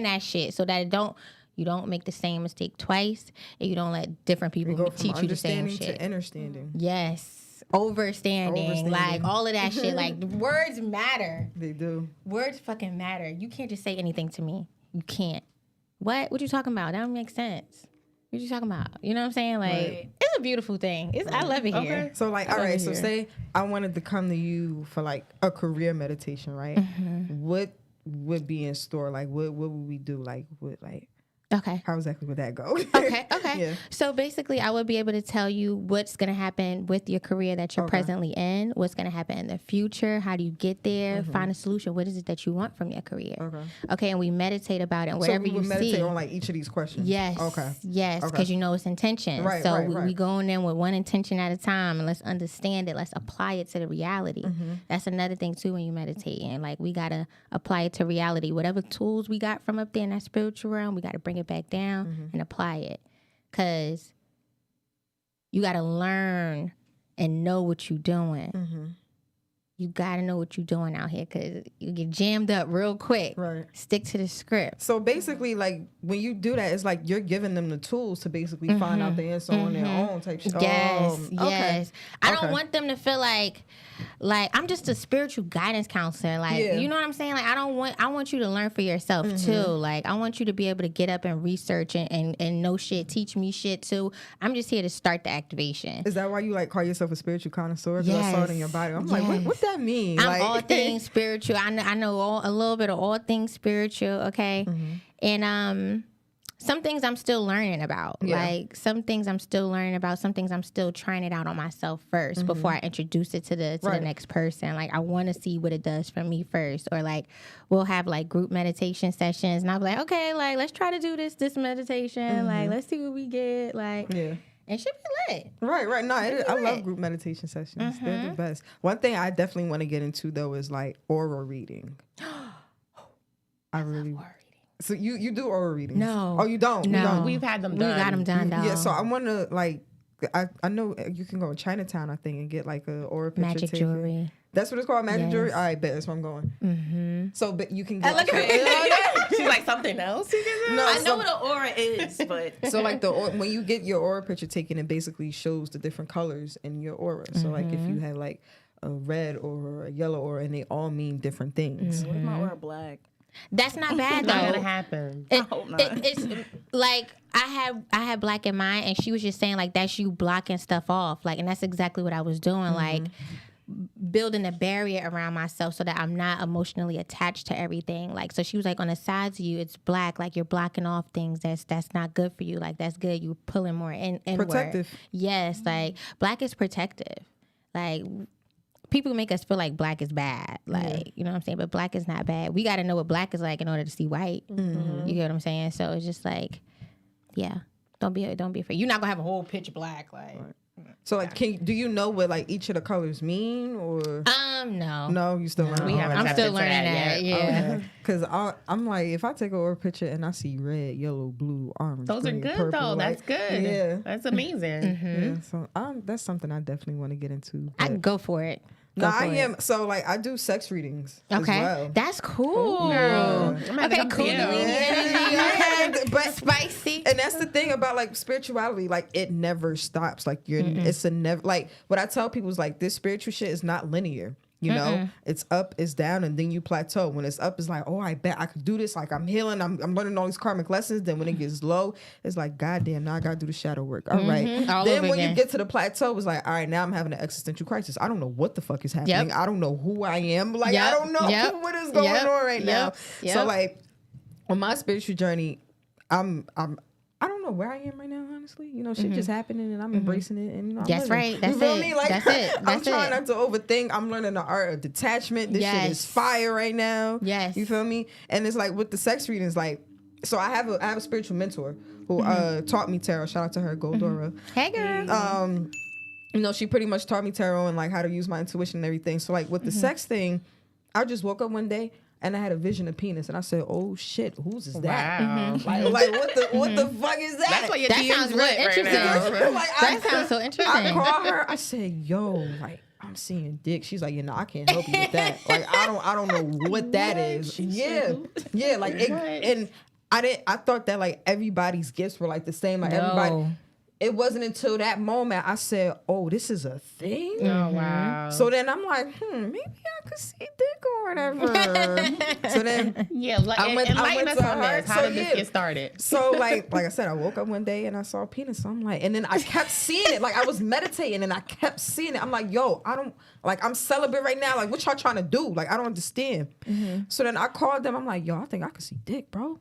that shit, so that you don't make the same mistake twice, and you don't let different people teach you the same shit. To understanding. Yes, overstanding, like all of that shit. Like, words matter. They do. Words fucking matter. You can't just say anything to me. You can't. What you talking about? That don't make sense. What you talking about? You know what I'm saying? Like, it's a beautiful thing. I love it here. Okay. So like, all right. So say I wanted to come to you for like a career meditation, right? What would be in store? Like, what would we do? Like, Okay. How exactly would that go? Okay. Yeah. So basically, I would be able to tell you what's going to happen with your career that you're presently in, what's going to happen in the future, how do you get there, find a solution, what is it that you want from your career. Okay, and we meditate about it, and whatever so we would meditate see. on like each of these questions. Yes. Okay. Yes, because you know it's intention. Right, so right. we going in with one intention at a time, and let's understand it. Let's apply it to the reality. That's another thing too when you meditate, and like we gotta apply it to reality. Whatever tools we got from up there in that spiritual realm, we gotta bring it back down and apply it, because you gotta learn and know what you're doing. You gotta know what you're doing out here, because you get jammed up real quick. Right. Stick to the script. So basically, like when you do that, it's like you're giving them the tools to basically find out the answer on their own type shit. Yes, Okay. yes. I don't want them to feel like I'm just a spiritual guidance counselor. Like, you know what I'm saying? Like, I want you to learn for yourself too. Like, I want you to be able to get up and research and know shit, teach me shit too. I'm just here to start the activation. Is that why you like call yourself a spiritual connoisseur? Because I saw it in your body. I'm like, what that mean? I'm like, all things spiritual. I know a little bit of all things spiritual. Okay, and some things I'm still learning about. Yeah. Like some things I'm still learning about. Some things I'm still trying it out on myself first before I introduce it to the next person. Like I want to see what it does for me first. Or like we'll have like group meditation sessions, and I'll be like, okay, like let's try to do this meditation. Like let's see what we get. Like it should be lit. Right. No, I love group meditation sessions. They're the best. One thing I definitely want to get into though is like aura reading. I really. So you do aura readings? No. Oh, you don't? No. You don't? We've had them done. We got them done, though. Yeah. So I want to like. I know you can go to Chinatown, I think, and get like a aura picture Magic taken. jewelry. That's what it's called, magic Yes. jewelry. All right, bet that's where I'm going. So, but you can get. Look at She's like something else. You can do? No, I know so- what an aura is, but So like when you get your aura picture taken, it basically shows the different colors in your aura. So like if you had like a red or a yellow aura, and they all mean different things. what if my aura black? That's not bad Not gonna though. happen. It's like I had black in mind, and she was just saying like that's you blocking stuff off, like, and that's exactly what I was doing, like building a barrier around myself so that I'm not emotionally attached to everything. Like, so she was like, on the sides of you, it's black, like you're blocking off things that's not good for you. Like that's good. You pulling more inward. Protective. Yes, like black is protective. Like people make us feel like black is bad. Like, you know what I'm saying? But black is not bad. We got to know what black is like in order to see white. You get what I'm saying? So it's just like, yeah, don't be afraid. You're not gonna have a whole pitch black, like. So like, do you know what like each of the colors mean, or No. no? You still learning? We haven't I'm tapped still into learning that. Yeah. Because I'm like, if I take a aura picture and I see red, yellow, blue, orange, Those are green, good purple, though. like, That's good. Yeah. That's amazing. Yeah, so that's something I definitely want to get into. I but- go for it. No, Go for I it. am. So like, I do sex readings as Okay, well. that's cool. Girl, I'm gonna have to Okay, come to cool. you. But Spicy. and that's the thing about like spirituality, like it never stops. Like it's a never, like what I tell people is like this spiritual shit is not linear. You know, it's up, it's down, and then you plateau. When it's up, it's like, oh, I bet I could do this. Like I'm healing, I'm learning all these karmic lessons. Then when it gets low, it's like, goddamn, now I gotta do the shadow work. All right. All Then over when you again. get to the plateau, it's like, all right, now I'm having an existential crisis. I don't know what the fuck is happening. Yep. I don't know who I am. Like Yep. I don't know Yep. what is going Yep. on right now. Yep. So Yep. like on my spiritual journey, I don't know where I am right now, honestly. You know, shit just happening and I'm embracing it, and you know, I'm That's living. right. That's you feel it. me? Like That's it. I'm That's trying it. not to overthink. I'm learning the art of detachment. This shit Yes. is fire right now. Yes. You feel me? And it's like with the sex readings, like, so I have a spiritual mentor who taught me tarot. Shout out to her, Goldora. Hey, girl. You know, she pretty much taught me tarot and like how to use my intuition and everything. So like with the sex thing, I just woke up one day and I had a vision of penis, and I said, "Oh shit, whose is that? Wow. Like what the fuck is that?" That's why your That DM's sounds real lit right interesting. now. Like, That sounds so interesting. I called her. I said, "Yo, like I'm seeing dick." She's like, "You know, I can't help you with that. Like I don't know what that is." Yeah, like it, and I thought that like everybody's gifts were like the same. Like everybody. It wasn't until that moment I said, "Oh, this is a thing." Oh wow. So then I'm like, maybe I could see dick or whatever. So then Yeah, like I went enlighten us to on her. this. How So, did this yeah. get started? So like I said, I woke up one day and I saw a penis. So I'm like, and then I kept seeing it. Like I was meditating and I kept seeing it. I'm like, yo, I don't like. I'm celibate right now. Like what y'all trying to do? Like I don't understand. So then I called them. I'm like, yo, I think I could see dick, bro.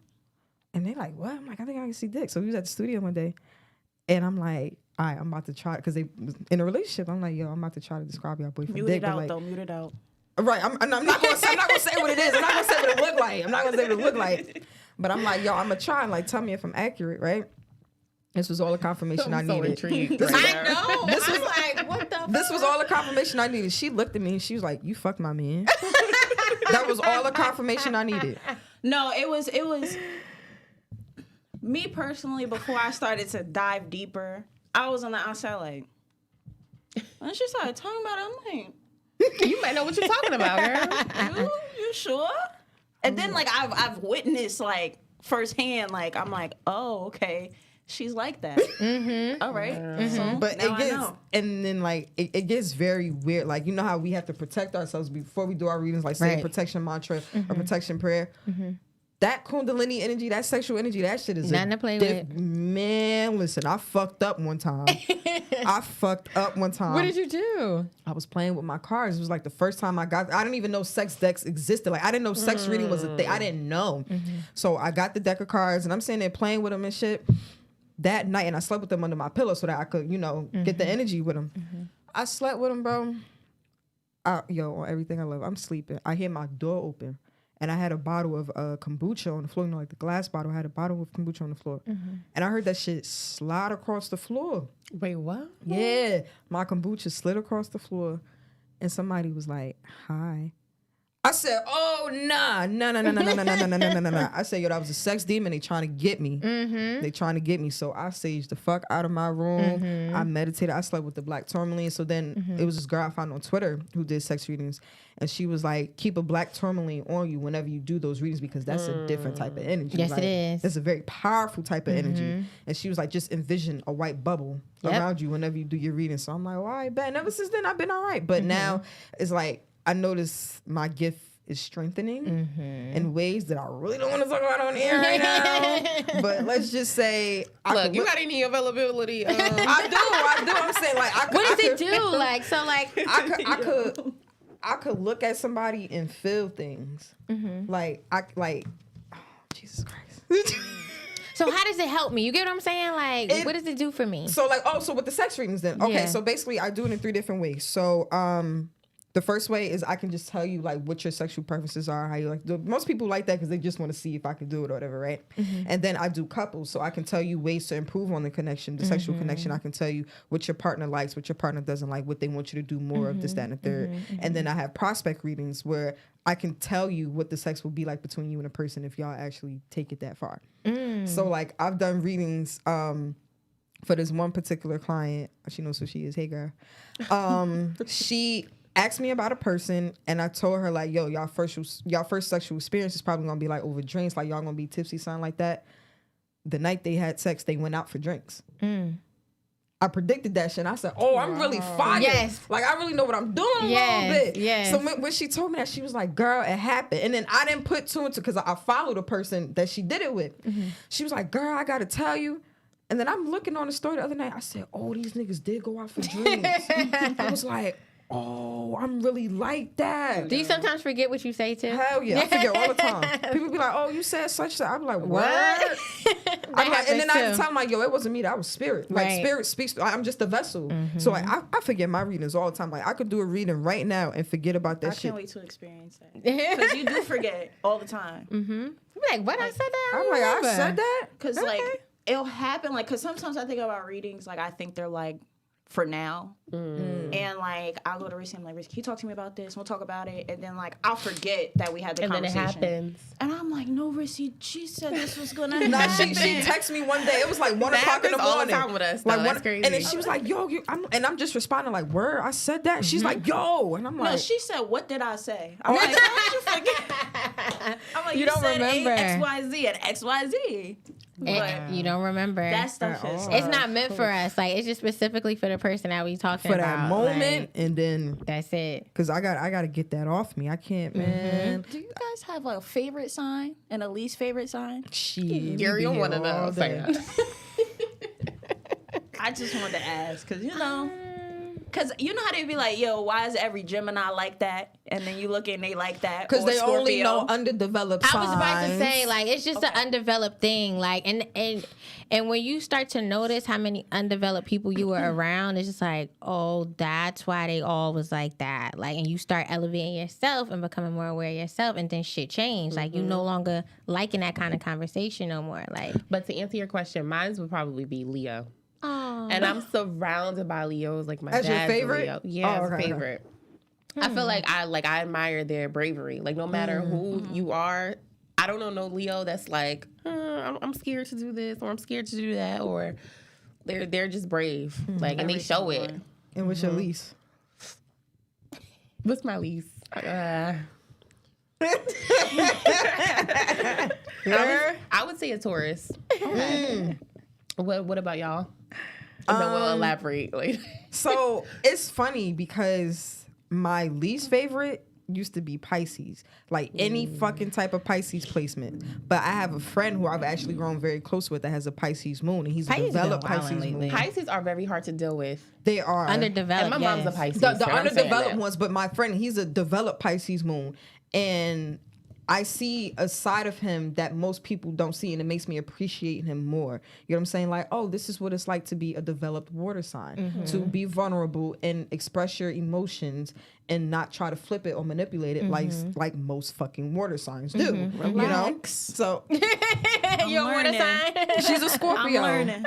And they like, what? I'm like, I think I can see dick. So we was at the studio one day, and I'm like, all right, I'm about to try, because they was in a relationship. I'm like, yo, I'm about to try to describe your boyfriend Mute dick. it but out like, though. Mute it out. right, I'm not gonna say what it is. I'm not gonna say what it look like. I'm not gonna say what it look like. But I'm like, yo, I'm gonna try and like tell me if I'm accurate, right? This was all the confirmation I I'm so needed. intrigued. I right now. know. This I'm was- like, what the? This was all the confirmation I needed. She looked at me and she was like, "You fucked my man." That was all the confirmation I needed. No, it was me personally. Before I started to dive deeper, I was on the outside like, and she started talking about it. I'm like, You might know what you're talking about, girl. you sure? And then like I've witnessed like firsthand, like I'm like, oh, okay, she's like that. All right. So But now it I gets, know. and then like it gets very weird. Like, you know how we have to protect ourselves before we do our readings, like say a Right. protection mantra or protection prayer. that Kundalini energy, that sexual energy, that shit is Nothing to play with. Man, listen, I fucked up one time. What did you do? I was playing with my cards. It was like the first time I didn't even know sex decks existed. Like I didn't know sex reading was a thing. I didn't know. So I got the deck of cards and I'm sitting there playing with them and shit that night, and I slept with them under my pillow so that I could, get the energy with them. I slept with them, bro. On everything I love, I'm sleeping. I hear my door open. And I had a bottle of kombucha on the floor, like the glass bottle. I had a bottle of kombucha on the floor. And I heard that shit slide across the floor. Wait, what? Yeah. My kombucha slid across the floor. And somebody was like, hi. I said, oh, nah. I said, yo, that was a sex demon. They trying to get me. They trying to get me. So I saged the fuck out of my room. I meditated. I slept with the black tourmaline. So then it was this girl I found on Twitter who did sex readings. And she was like, keep a black tourmaline on you whenever you do those readings because that's a different type of energy. Yes, it is. It's a very powerful type of energy. And she was like, just envision a white bubble around you whenever you do your reading. So I'm like, well, all right, bet. And ever since then, I've been all right. But now it's like, I notice my gift is strengthening in ways that I really don't want to talk about on air right now. But let's just say, look, you got any availability? I do. I'm saying like, What does it do? Like, so like, I could look at somebody and feel things. Like Jesus Christ. so how does it help me? You get what I'm saying? Like, what does it do for me? So like, so with the sex readings then. Okay, so basically I do it in 3 different ways. So the first way is I can just tell you like what your sexual preferences are, how you like to do it. Most people like that because they just want to see if I can do it or whatever, right? And then I do couples, so I can tell you ways to improve on the connection, the sexual connection. I can tell you what your partner likes, what your partner doesn't like, what they want you to do more of, this, that, and the third. And then I have prospect readings where I can tell you what the sex will be like between you and a person if y'all actually take it that far. So like I've done readings for this one particular client. She knows who she is. Hey girl. She asked me about a person, and I told her like, yo, y'all first sexual experience is probably gonna be like over drinks, like y'all gonna be tipsy, something like that. The night they had sex, they went out for drinks. I predicted that shit. And I said, oh, I'm really fire. Yes. Like I really know what I'm doing a little bit. Yes. So when she told me that, she was like, girl, it happened. And then I didn't put two and two because I followed a person that she did it with. She was like, girl, I gotta tell you. And then I'm looking on the story the other night. I said, oh, these niggas did go out for drinks. I was like, oh, I'm really like that. Do you sometimes forget what you say too? Hell yeah, I forget all the time. People be like, oh, you said such. I'm like, what? I'm like, and then I tell them like, yo, it wasn't me. That was spirit. Like spirit speaks. I'm just a vessel. So like, I forget my readings all the time. Like I could do a reading right now and forget about that shit. I can't wait to experience that because you do forget all the time. Like what I said that? I'm like, I said that because like it'll happen. Like because sometimes I think about readings. Like I think they're like for now. And like I'll go to Risky, I'm like, Risky, can you talk to me about this? We'll talk about it. And then like I'll forget that we had the conversation. And then it happens. And I'm like, no, Risky, she said this was gonna happen. Nah, she texted me one day. It was like 1 o'clock in the morning. All the time with us. Like that's crazy. And then she was like, yo, I'm just responding like, word, I said that. She's like, yo, and I'm like, no, she said, what did I say? I'm like, how did you forget? I'm like, you don't said remember XYZ and XYZ. But you don't remember. That stuff is. It's not meant for us. Like it's just specifically for the person that we talking about. For that moment, like, and then that's it. Because I got to get that off me. I can't, man. Do you guys have like a favorite sign and a least favorite sign? Shit, Gary, you want to know? I just wanted to ask because Because you know how they be like, yo, why is every Gemini like that? And then you look and they like that. Because they Scorpio. only know undeveloped signs. I was about to say, like, it's just an undeveloped thing. Like, and when you start to notice how many undeveloped people you were around, it's just like, oh, that's why they all was like that. Like, and you start elevating yourself and becoming more aware of yourself, and then shit change. Like, you no longer liking that kind of conversation no more. Like, but to answer your question, mine would probably be Leo. Oh. And I'm surrounded by Leos. Like my That's dad's your favorite? a Leo. Yeah, okay, favorite. I feel like I admire their bravery. Like no matter who you are, I don't know no Leo that's like I'm scared to do this or I'm scared to do that, or they're just brave. Like and they show it. And what's your least? What's my least? I would say a Taurus. Okay. What about y'all? And then we'll elaborate later. So it's funny because my least favorite used to be Pisces, like any fucking type of Pisces placement. But I have a friend who I've actually grown very close with that has a Pisces moon, and he's a Pisces developed been wildin' Pisces lately. moon. Pisces are very hard to deal with. They are Underdeveloped. And my mom's a yes. Pisces. the so I'm saying underdeveloped that. ones, but my friend, he's a developed Pisces moon, and I see a side of him that most people don't see, and it makes me appreciate him more. You know what I'm saying? Like, oh, this is what it's like to be a developed water sign, to be vulnerable and express your emotions and not try to flip it or manipulate it like most fucking water signs do. You know? Relax. So You're a water learning. sign. she's a I'm Scorpio. learning.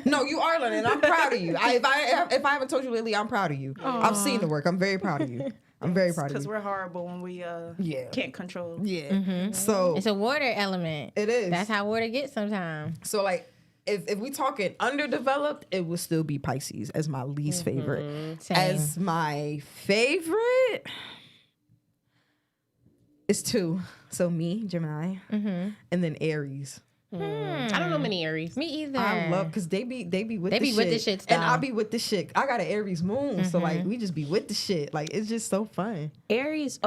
No, you are learning. I'm proud of you. If I haven't told you lately, I'm proud of you. I've seen the work. I'm very proud of you. I'm very proud of Because you. we're horrible when we can't control. Yeah. So It's a water element. it is. That's how water gets sometimes. So like if we talking underdeveloped, it would still be Pisces as my least favorite. Same. As my favorite, it's two. So me, Gemini, and then Aries. I don't know many Aries. Me either. I love because they be with They the be shit. with the shit And style. I be with the shit. I got an Aries moon, so like we just be with the shit. Like it's just so fun. Aries,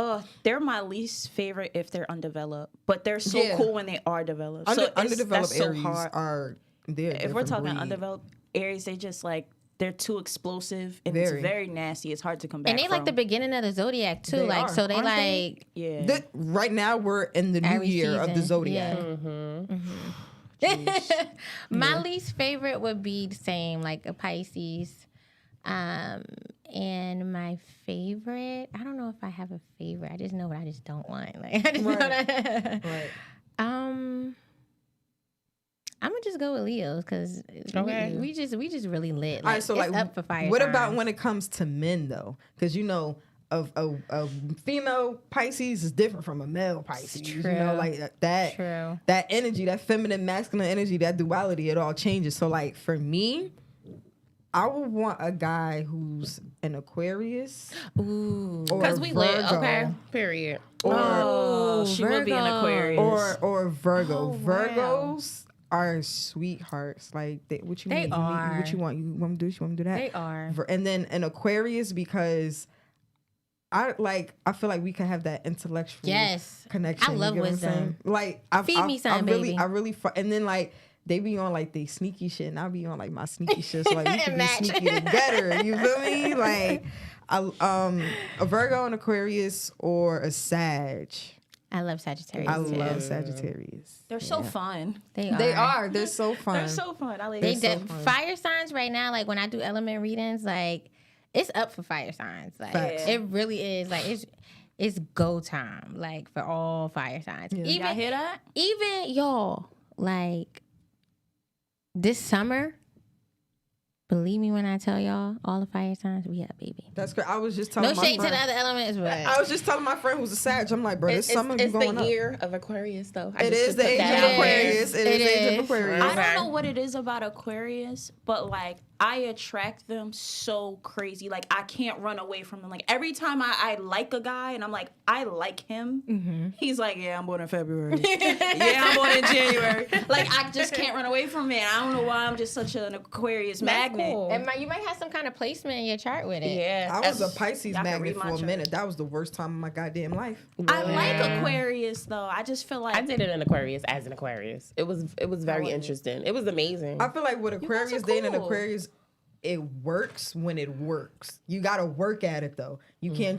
they're my least favorite if they're undeveloped, but they're so Yeah. cool when they are developed. Underdeveloped that's so Aries hard. are they're a If we're different talking breed. undeveloped Aries, they just like they're too explosive and Very. it's very nasty. It's hard to come back And they like from. the beginning of the zodiac too. They like are, so they aren't like they? Yeah. Right now we're in the new Aries year of the season. zodiac. Yeah. My least favorite would be the same, like a Pisces. And my favorite, I don't know if I have a favorite. I just know what I just don't want. Like I just know that. Right. I'm gonna just go with Leos because we just really lit. Like, All right, so it's like, up for fire. what about signs. when it comes to men though? Because you know, a female Pisces is different from a male Pisces. You know, True. like that. True. That energy, that feminine, masculine energy, that duality, it all changes. So like for me, I would want a guy who's an Aquarius. Ooh. Or Because we lit. Virgo. Okay. Period. Oh, she would be an Virgo. Aquarius. Or Virgo. Oh, wow. Virgos are sweethearts. Like what you They mean? are. What you want? You want to do this? You want to do that? They are. And then an Aquarius because I feel like we can have that intellectual Yes. connection. I love you get wisdom. What I'm saying? Like Feed me some, baby. I really and then like they be on like they sneaky shit and I'll be on like my sneaky shit. So like we can be Match. sneaky together. You feel me? Like a Virgo, an Aquarius, or a Sag. I love Sagittarius. I too. love Sagittarius. They're so fun. They are. They are. They're so fun. They're so fun. I like They it. did fire signs right now. Like when I do element readings, like it's up for fire signs. Like Facts. it really is. Like it's go time. Like for all fire signs. Yeah. Y'all hear that? Even y'all like this summer. Believe me when I tell y'all, all the fire signs, we up, baby. That's great. I was just telling No my shade to friend. the other elements, but I was just telling my friend who's a Sag. I'm like, bro, this summer you It's going the up. year of Aquarius, though. It is the age of Aquarius. It is the age of Aquarius. I Okay. don't know what it is about Aquarius, but like I attract them so crazy. Like I can't run away from them. Like every time I like a guy and I'm like, I like him, he's like, yeah, I'm born in February. Yeah, I'm born in January. Like I just can't run away from it. I don't know why I'm just such an Aquarius magnet. cool. and you might have some kind of placement in your chart with it. Yeah. I was a Pisces Y'all can magnet read my for a chart. minute. That was the worst time of my goddamn life. I like Aquarius though. I just feel like I did it in Aquarius as an Aquarius. It was very interesting. It was amazing. I feel like with Aquarius, are dating an cool. Aquarius, it works when it works. You gotta work at it though. You can't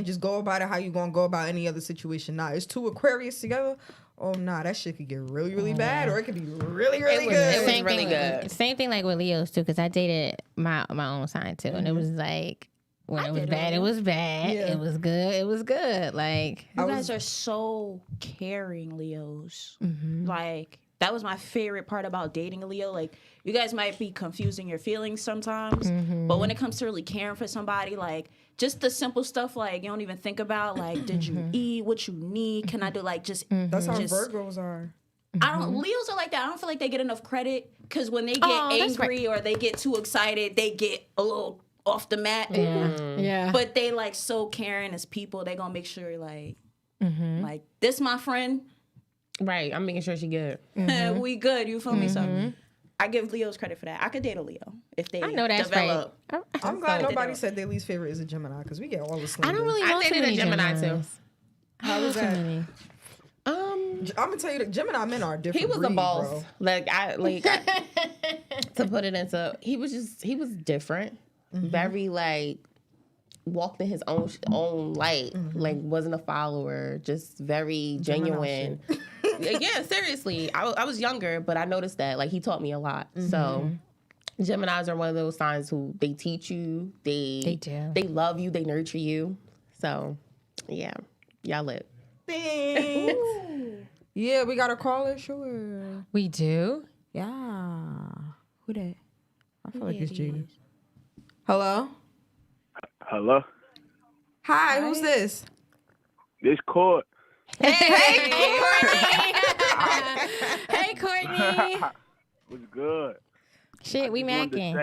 just go about it how you gonna go about any other situation. Nah, it's two Aquarius together. Oh nah, that shit could get really, really bad, or it could be really, really good. it was Same really thing, good. Same thing like with Leos too, because I dated my own sign too, and it was like when it was bad, it was bad. Yeah. It was good, it was good. Like you guys are so caring, Leos. Like that was my favorite part about dating a Leo. Like you guys might be confusing your feelings sometimes, but when it comes to really caring for somebody, like just the simple stuff, like you don't even think about, like did you eat what you need? Can I do like just? That's how just- Virgos are. I don't. Leos are like that. I don't feel like they get enough credit because when they get Oh, that's angry or they get too excited, they get a little off the map. yeah. But they like so caring as people. They gonna make sure like this my friend. right. I'm making sure she good. We good. You feel me? So I give Leos credit for that. I could date a Leo if they I know that's develop. right. I'm glad So- nobody said their least favorite is a Gemini because we get all the slander. I don't really I know too dated many a Gemini too. Geminis. How was that? Um, I'm gonna tell you that Gemini men are different. he was a breed, boss. bro. To put it into, he was different. Very like walked in his own light. Like wasn't a follower. Just very genuine. Yeah, seriously. I was younger, but I noticed that like he taught me a lot. So Geminis are one of those signs who they teach you. They do. They love you. They nurture you. So yeah, y'all lit. Thanks. Yeah, we got a caller. Sure. We do. Yeah. Who that? I feel like it's Jada. Hello. Hello, Hi. Who's this? this court. Hey, Courtney. Was good. Shit, we macking.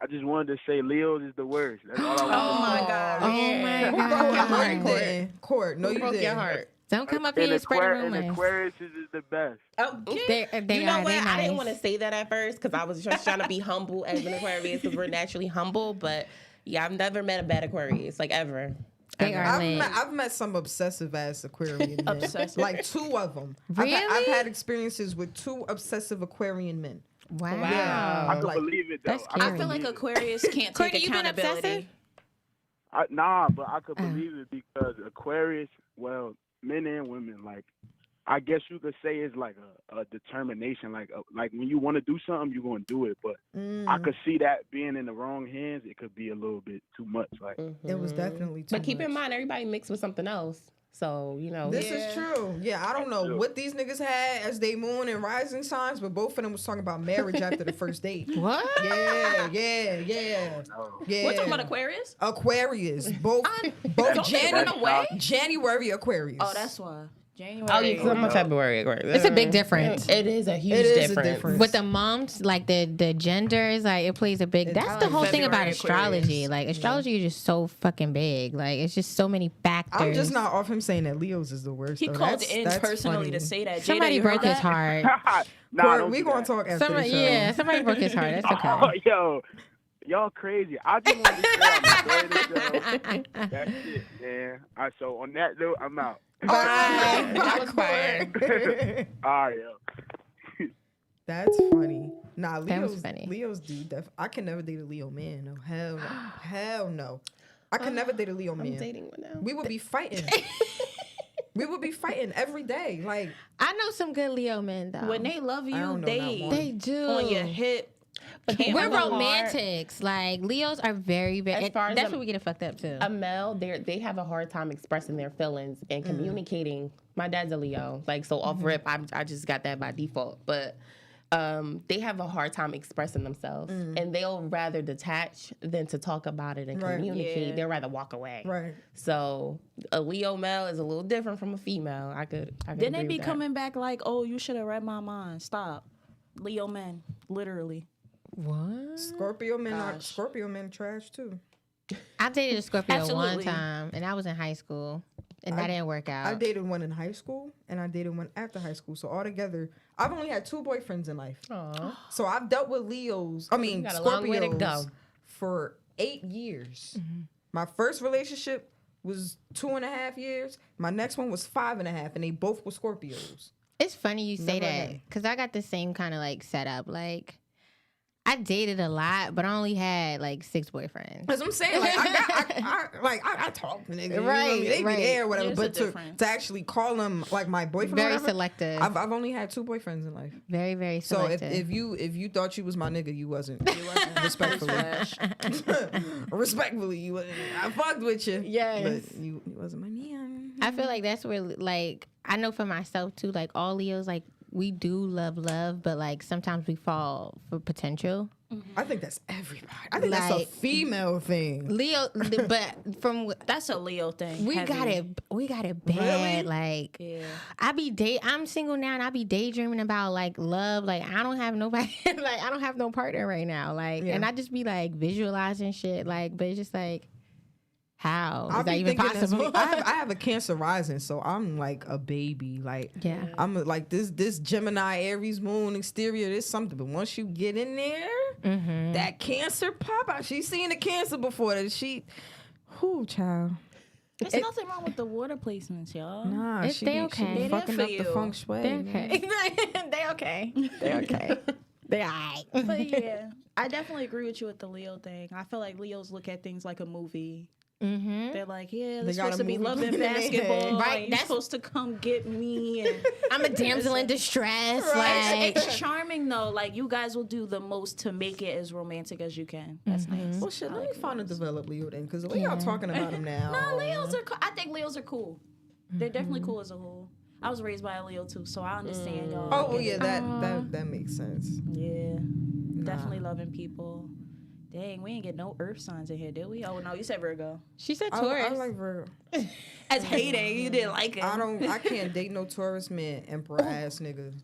I just wanted to say Leo's is the worst. That's all I want Oh my God. Oh my God. No, you didn't. Court. No, you Broke didn't. your heart. Don't come up to say. here and spread And rumors. Aquarius is the best. They You know are. what? They I didn't nice. want to say that at first because I was just trying to be humble as an Aquarius because we're naturally humble. But yeah, I've never met a bad Aquarius, like ever. They Ever. are lit. I've met some obsessive ass Aquarian men. Obsessive? Like 2 of them. Really? I've had experiences with 2 obsessive Aquarian men. Wow. I can Like, believe it though. that's I I scary. feel like Aquarius can't Courtney, take you been accountability. obsessive? Nah, but I could believe it because Aquarius, well, men and women, like, I guess you could say it's like a determination. Like when you want to do something, you're going to do it. But I could see that being in the wrong hands, it could be a little bit too much. Like, It was definitely too But keep in much. mind, everybody mixed with something else. So, you know. This is true. Yeah, I don't know True. what these niggas had as they moon and rising signs, but both of them was talking about marriage after the first date. What? Yeah. Yeah. We're talking about Aquarius? Aquarius. Both Don't they run That's away? January Aquarius. Oh, that's why. January. Oh, yeah, because I'm a February Aquarius. It's a big difference. It is a huge It is a difference. difference. With the moms, like the genders, like it plays a big. That's the whole thing about February astrology. Aquarius. Like astrology is just so fucking big. Like it's just so many factors. I'm just not off him saying that Leo's is the worst. He though. called That's- in that's personally funny. to say that. Jada, Somebody you broke heard his that? heart. nah, Court, don't we do gonna that. talk after the Somebody, show. yeah, somebody broke his heart. That's okay. Oh, yo, y'all crazy. I just wanted to say I'm enjoying the show. That's it, man. All right, so on that note, I'm out. Bye. That was fire. All right, yo. That's funny. Nah, That was Leo's funny. Leo's do. I can never date a Leo man. No, hell no. I can never date a Leo I'm man. dating one now. We would be fighting. We would be fighting every day. Like, I know some good Leo men though. When they love I you, don't know they not one. they do. on your hip. Can't We're run hard. romantics. Like Leos are very, very. As and far as that's a- where we get it fucked up too. A male, they have a hard time expressing their feelings and communicating. My dad's a Leo, like so off rip. I just got that by default, but they have a hard time expressing themselves, and they'll rather detach than to talk about it and Right. communicate. Yeah. They'll rather walk away. right. So a Leo male is a little different from a female. I could Then they agree be with that. coming back like, oh, you should have read my mind. Stop. Leo men, literally. What? Scorpio men are Gosh. Scorpio men trash too. I dated a Scorpio one Absolutely. time, and I was in high school, and that didn't work out. I dated one in high school and I dated one after high school. So altogether, I've only had 2 boyfriends in life. Aw. So I've dealt with Leos. I mean, got a long way to Scorpios go. for 8 years. My first relationship was 2.5 years. My next one was 5.5, and they both were Scorpios. It's funny you say Never that again. because I got the same kind of like setup. Like I dated a lot, but I only had like 6 boyfriends. That's what I'm saying. Like I talk to niggas. You know what I mean? They Right. be there, or whatever. There's a But to difference. actually call them like my boyfriend, or Very whatever, selective. I've only had 2 boyfriends in life. Very, very So selective. if you thought you was my nigga, you wasn't. Respectfully, respectfully, you wasn't. I fucked with you. Yes. but you wasn't my man. I feel like that's where like I know for myself too. Like all Leos, like we do love, but like sometimes we fall for potential. I think that's everybody. I think that's a Like- female thing. Leo, but from That's a Leo thing. we heavy. got it bad. Like Yeah. I'm single now and I be daydreaming about like love. Like I don't have nobody. Like I don't have no partner right now. Like Yeah. and I just be like visualizing shit. Like but it's just like How I'll is that be even thinking that's me. possible? I have a Cancer rising, so I'm like a baby. Like, Yeah. I'm like this Gemini, Aries, Moon, exterior. There's something, but once you get in there, that Cancer pop out. She's seen the Cancer before. That whoo, child. There's nothing wrong with the water placements, y'all. Nah, They she be okay. fucking for up the you. feng shui. They're man. okay. They okay. They're okay. They all right. But yeah, I definitely agree with you with the Leo thing. I feel like Leos look at things like a movie. Mm-hmm. They're like, yeah, They they're got supposed a to be movie loving in their basketball. head. Right, Right, you're that's- supposed to come get me. And I'm a damsel in distress. Right. Like, it's charming though. Like you guys will do the most to make it as romantic as you can. That's nice. Well, shit, let me find a developed Leo then, because the way Yeah. y'all talking about him now. No, Leos are. I think Leos are cool. They're definitely cool as a whole. I was raised by a Leo too, so I understand y'all. Oh, well, yeah, that makes sense. Yeah, definitely loving people. Dang, we ain't get no earth signs in here, did we? Oh no, you said Virgo. she said I Taurus. like Virgo. As hating, you didn't like it. I can't date no Taurus man, emperor ass nigga.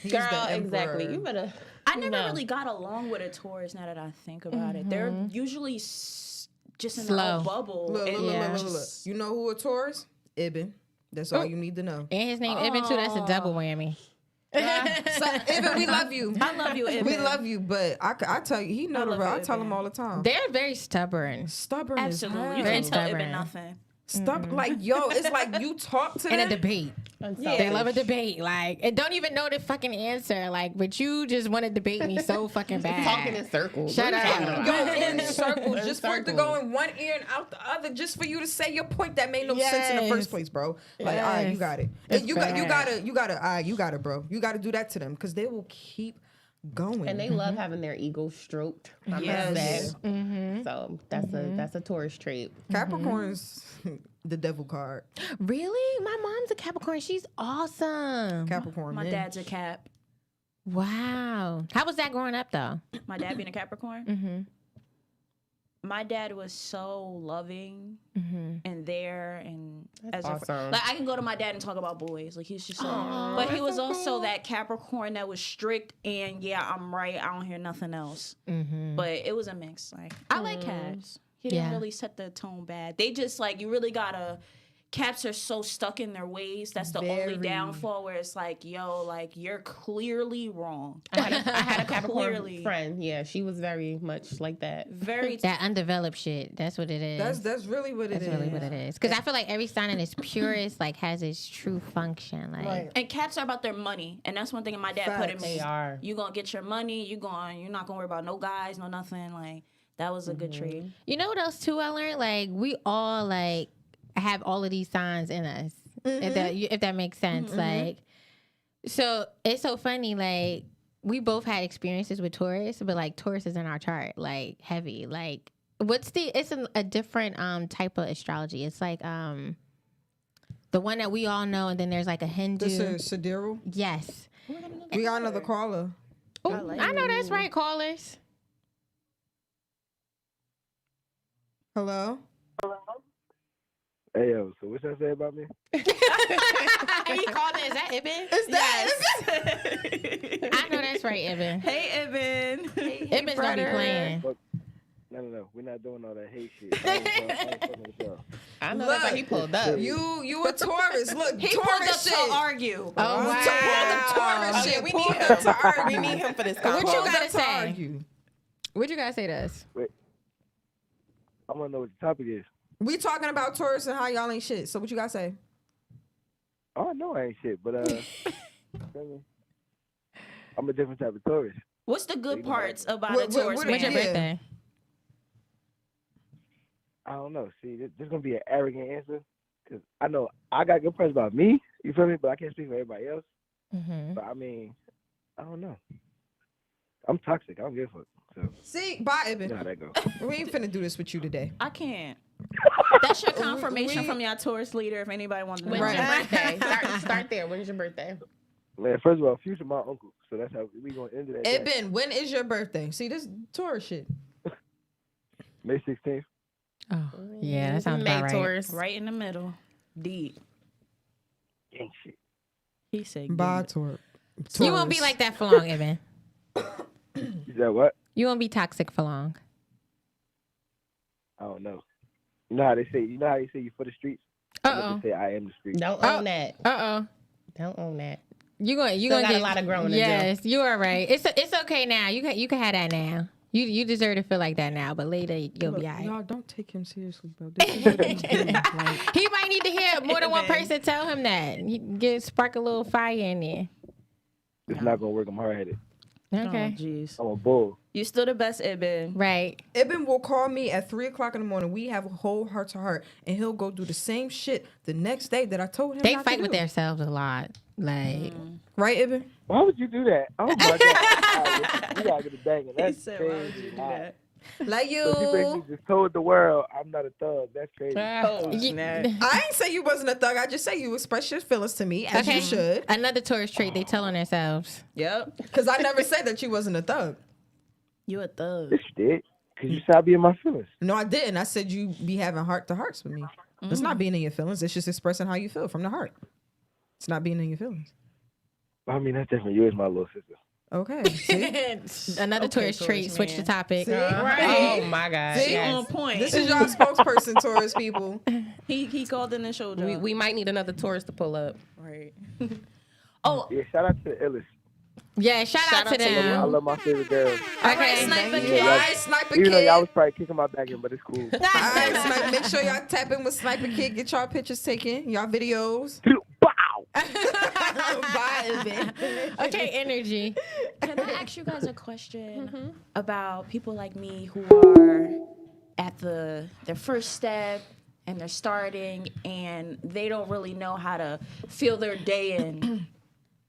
He's Girl, the emperor. exactly. You better. I never really got along with a Taurus. Now that I think about it, they're usually just in Slow. a bubble. Look, and look. You know who a Taurus? Ibn. That's all you need to know. And his name Ibn too. That's a double whammy. So, Ibn, we love you. I love you, Ibn. We love you, but I tell you, he know the love real. you, I tell Ibn. him all the time. They're very stubborn. Stubborn Absolutely, you as Very can't tell stubborn. Ibn nothing. Stubborn. Like, yo, it's like you talk to In a them. debate. They love a debate. Like, and don't even know the fucking answer. Like, but you just want to debate me so fucking bad. Talking in circles. Shut What are you talking up. about? Go in circles, In just for it to circles. go in one ear and out the other, just for you to say your point that made no sense in the Yes. first place, bro. Like, all right, you Yes. got it. It's And you gotta, bro. You gotta do that to them because they will keep going. And they love having their ego stroked. I must Yes. say. So that's a Taurus trait. Capricorn's the devil card. Really? My mom's a Capricorn. She's awesome. Capricorn. My man. dad's a Cap. Wow. How was that growing up though? My dad being a Capricorn. Mm-hmm. My dad was so loving and there, and That's awesome. like I can go to my dad and talk about boys. Like he's just so, but he was also that Capricorn that was strict and yeah, I'm right. I don't hear nothing else. But it was a mix. Like I like Caps. He didn't Yeah. really set the tone bad. They just like you really gotta. Caps are so stuck in their ways. That's the only Very. downfall where it's like, yo, like you're clearly wrong. I had a Capricorn Clearly. friend. Yeah, she was very much like that. Very That undeveloped shit. That's what it is. That's really what it is. That's really what it is. Because I feel like every sign in its purest, like, has its true function. Like, Right. And Caps are about their money, and that's one thing my dad put in Facts. me. They are. You gonna get your money. You're not gonna worry about no guys, no nothing. Like that was a good trait. you know what else too I learned? Like, we all like have all of these signs in us. If that makes sense. Like, so it's so funny. Like, we both had experiences with Taurus, but like Taurus is in our chart, like heavy. Like, it's a different type of astrology. It's like the one that we all know, and then there's like a Hindu. This is Sidiral. Yes. We got another caller. Ooh, I know that's right, callers. Hello. Hey yo, so what y'all say about me? He called it. Is that Ibn? Is that? I know that's right, Ibn. Hey, Ibn. Ibn's gonna be playing. No, we're not doing all that hate shit. I ain't fucking with y'all. I know Look, that's why he pulled up. You a Taurus. Look, He pulled up Taurus to shit. argue. Oh, Pull the wow. Taurus Oh, shit. yeah, we Pull need him him. to argue. We need him for this What conversation. you Pull gotta him to say? argue. What you gotta say to us? I want to know what the topic is. We talking about Taurus and how y'all ain't shit. So what you gotta say? Oh, I know I ain't shit, but I'm a different type of Taurus. What's the good parts about What- a Taurus what- man? When's your Yeah. birthday? I don't know. See, this gonna be an arrogant answer because I know I got good parts about me. You feel me? But I can't speak for everybody else. Mm-hmm. But I mean, I don't know. I'm toxic. I don't give a fuck. So See, bye, you know Ibn. how that goes. We ain't finna do this with you today. I can't. That's your confirmation We- from your Taurus leader. If anybody wants to know. When's your Right. birthday? Start there. When's your birthday? Man, first of all, Future my uncle, so that's how we gonna end it. At that. Ibn, when is your birthday? See, this Taurus shit. May 16th. Oh, yeah, that sounds May about right. Taurus. Right in the middle. Deep. Ain't shit. He said. Bye, good. Taurus. You won't be like that for long, Ibn. You said what? You won't be toxic for long. I don't know. You know how they say you for the streets? Uh-oh. Say I am the streets. Don't own that. Uh-oh. Don't own that. You gonna got get a lot of growing to do. Yes, you are right. It's okay now. You can have that now. You deserve to feel like that now, but later you'll be all right. Y'all don't take him seriously, bro. This is what he's doing. Like, He might need to hear more than one person tell him that. Spark a little fire in there. It's not gonna work. I'm hard-headed. Okay. Oh, jeez. I'm a bull. You still the best, Ibn. Right. Ibn will call me at 3:00 in the morning. We have a whole heart to heart, and he'll go do the same shit the next day that I told him. They not fight to with do. themselves a lot. Like, Right, Ibn? Why would you do that? Oh my god. You gotta get it banging. That's said, crazy. why would you do that? Like So you basically just told the world I'm not a thug. That's crazy. Oh, snap. I ain't say you wasn't a thug. I just say you express your feelings to me as you should. Another tourist trait they tell on themselves. Yep. Because I never said that you wasn't a thug. You a thug. Yes, you did. Because you said I'd be in my feelings. No, I didn't. I said you be having heart to hearts with me. It's not being in your feelings. It's just expressing how you feel from the heart. It's not being in your feelings. I mean, that's definitely you as my little sister. Okay. See? Another tourist trait. tourist Switch the man. topic. See? Oh my God. See? yes. On point. This is y'all spokesperson, Taurus people. He called in the show. We might need another tourist to pull up. Right. Oh, Yeah, shout out to the Illest. Yeah, shout out to I them. love my favorite girls. Okay. Sniper All Kid. right, Sniper Even though Kid. y'all was probably kicking my back in, but it's cool. All right, Sniper. Make sure y'all tap in with Sniper Kid. Get y'all pictures taken. Y'all videos. Bow! Bye, Ibn. Okay, energy. Can I ask you guys a question about people like me who are at their first step and they're starting and they don't really know how to fill their day in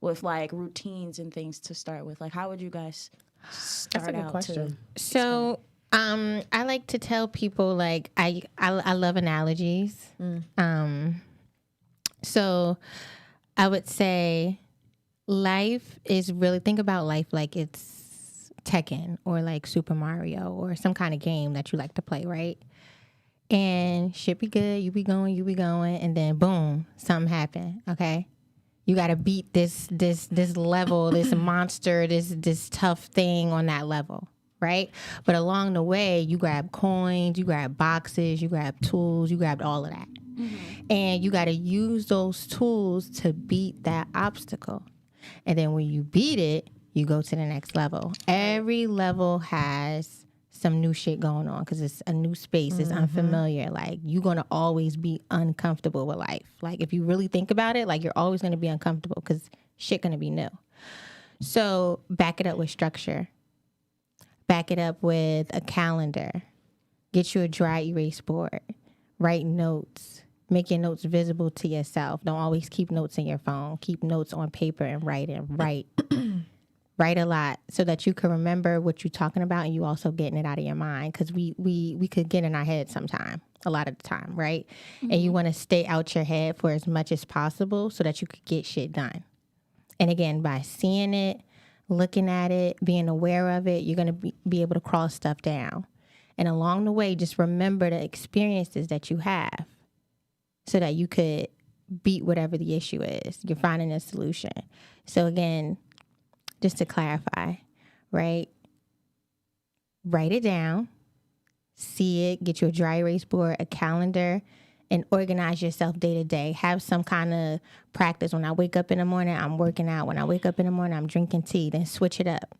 with like routines and things to start with? Like, how would you guys start good out question. So, I like to tell people like I love analogies. So I would say life is really, think about life like it's Tekken or like Super Mario or some kind of game that you like to play, right? And shit be good, you be going, and then boom, something happened, okay? You got to beat this level, this monster, this tough thing on that level, right? But along the way, you grab coins, you grab boxes, you grab tools, you grabbed all of that. And you got to use those tools to beat that obstacle. And then when you beat it, you go to the next level. Every level has some new shit going on because it's a new space. It's unfamiliar. Like, you're going to always be uncomfortable with life. Like, if you really think about it, like, you're always going to be uncomfortable because shit going to be new. So back it up with structure. Back it up with a calendar. Get you a dry erase board. Write notes. Make your notes visible to yourself. Don't always keep notes in your phone. Keep notes on paper and write. Write a lot so that you can remember what you're talking about and you also getting it out of your mind, because we could get in our head sometime, a lot of the time, right? And you want to stay out your head for as much as possible so that you could get shit done. And again, by seeing it, looking at it, being aware of it, you're going to be able to cross stuff down. And along the way, just remember the experiences that you have so that you could beat whatever the issue is. You're finding a solution. So again, just to clarify, right? Write it down, see it, get you a dry erase board, a calendar, and organize yourself day to day. Have some kind of practice. When I wake up in the morning, I'm working out. When I wake up in the morning, I'm drinking tea. Then switch it up.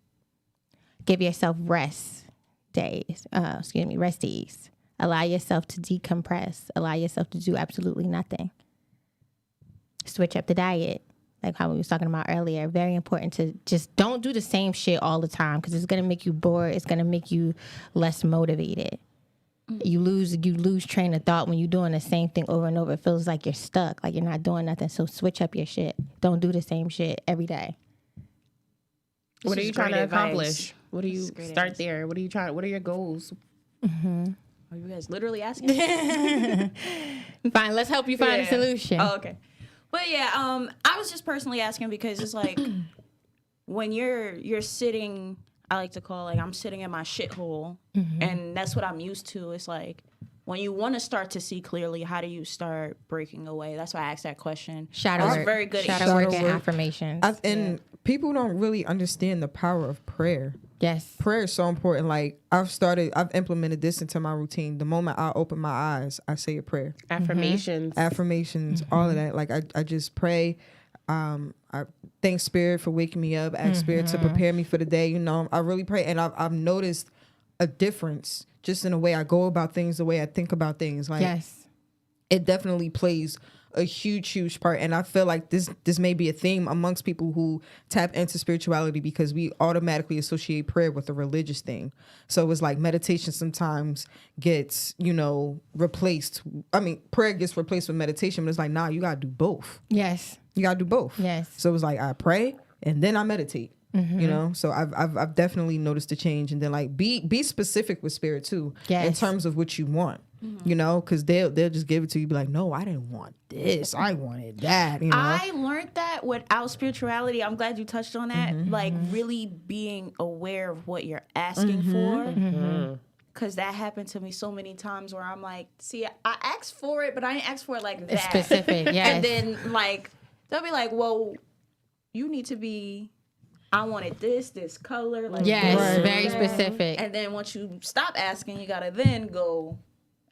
Give yourself rest days. Rest days. Allow yourself to decompress. Allow yourself to do absolutely nothing. Switch up the diet. Like how we was talking about earlier, very important to just don't do the same shit all the time because it's going to make you bored. It's going to make you less motivated. You lose train of thought when you're doing the same thing over and over. It feels like you're stuck, like you're not doing nothing. So switch up your shit. Don't do the same shit every day. What are you trying to advice. accomplish? What do you start there? What are your goals? Are you guys literally asking? Fine, let's help you find a solution. Oh, okay. But yeah, I was just personally asking because it's like when you're sitting, I like to call I'm sitting in my shithole, and that's what I'm used to. It's like when you want to start to see clearly, how do you start breaking away? That's why I asked that question. Shadow I was work. very good at Shadow work and work. affirmations. And people don't really understand the power of prayer. Yes. Prayer is so important. Like I've implemented this into my routine. The moment I open my eyes, I say a prayer. Affirmations, all of that. Like I just pray. I thank Spirit for waking me up. Ask Spirit to prepare me for the day. You know, I really pray, and I've noticed a difference just in the way I go about things, the way I think about things. Like Yes. it definitely plays a huge part, and I feel like this may be a theme amongst people who tap into spirituality because we automatically associate prayer with a religious thing. So it's like meditation sometimes gets, you know, replaced. I mean, prayer gets replaced with meditation, but it's like, nah, you gotta do both. Yes. You gotta do both. Yes. So it's like I pray and then I meditate. You know, so I've definitely noticed a change, and then like be specific with Spirit too, in terms of what you want. You know, because they'll just give it to you, be like, no, I didn't want this, I wanted that. You know, I learned that without spirituality. I'm glad you touched on that. Like really being aware of what you're asking for. Because that happened to me so many times where I'm like, see, I asked for it, but I didn't ask for it like that. It's specific, yes. And then like they'll be like, well, you need to be. I wanted this color. Like yes, very specific. And then once you stop asking, you gotta then go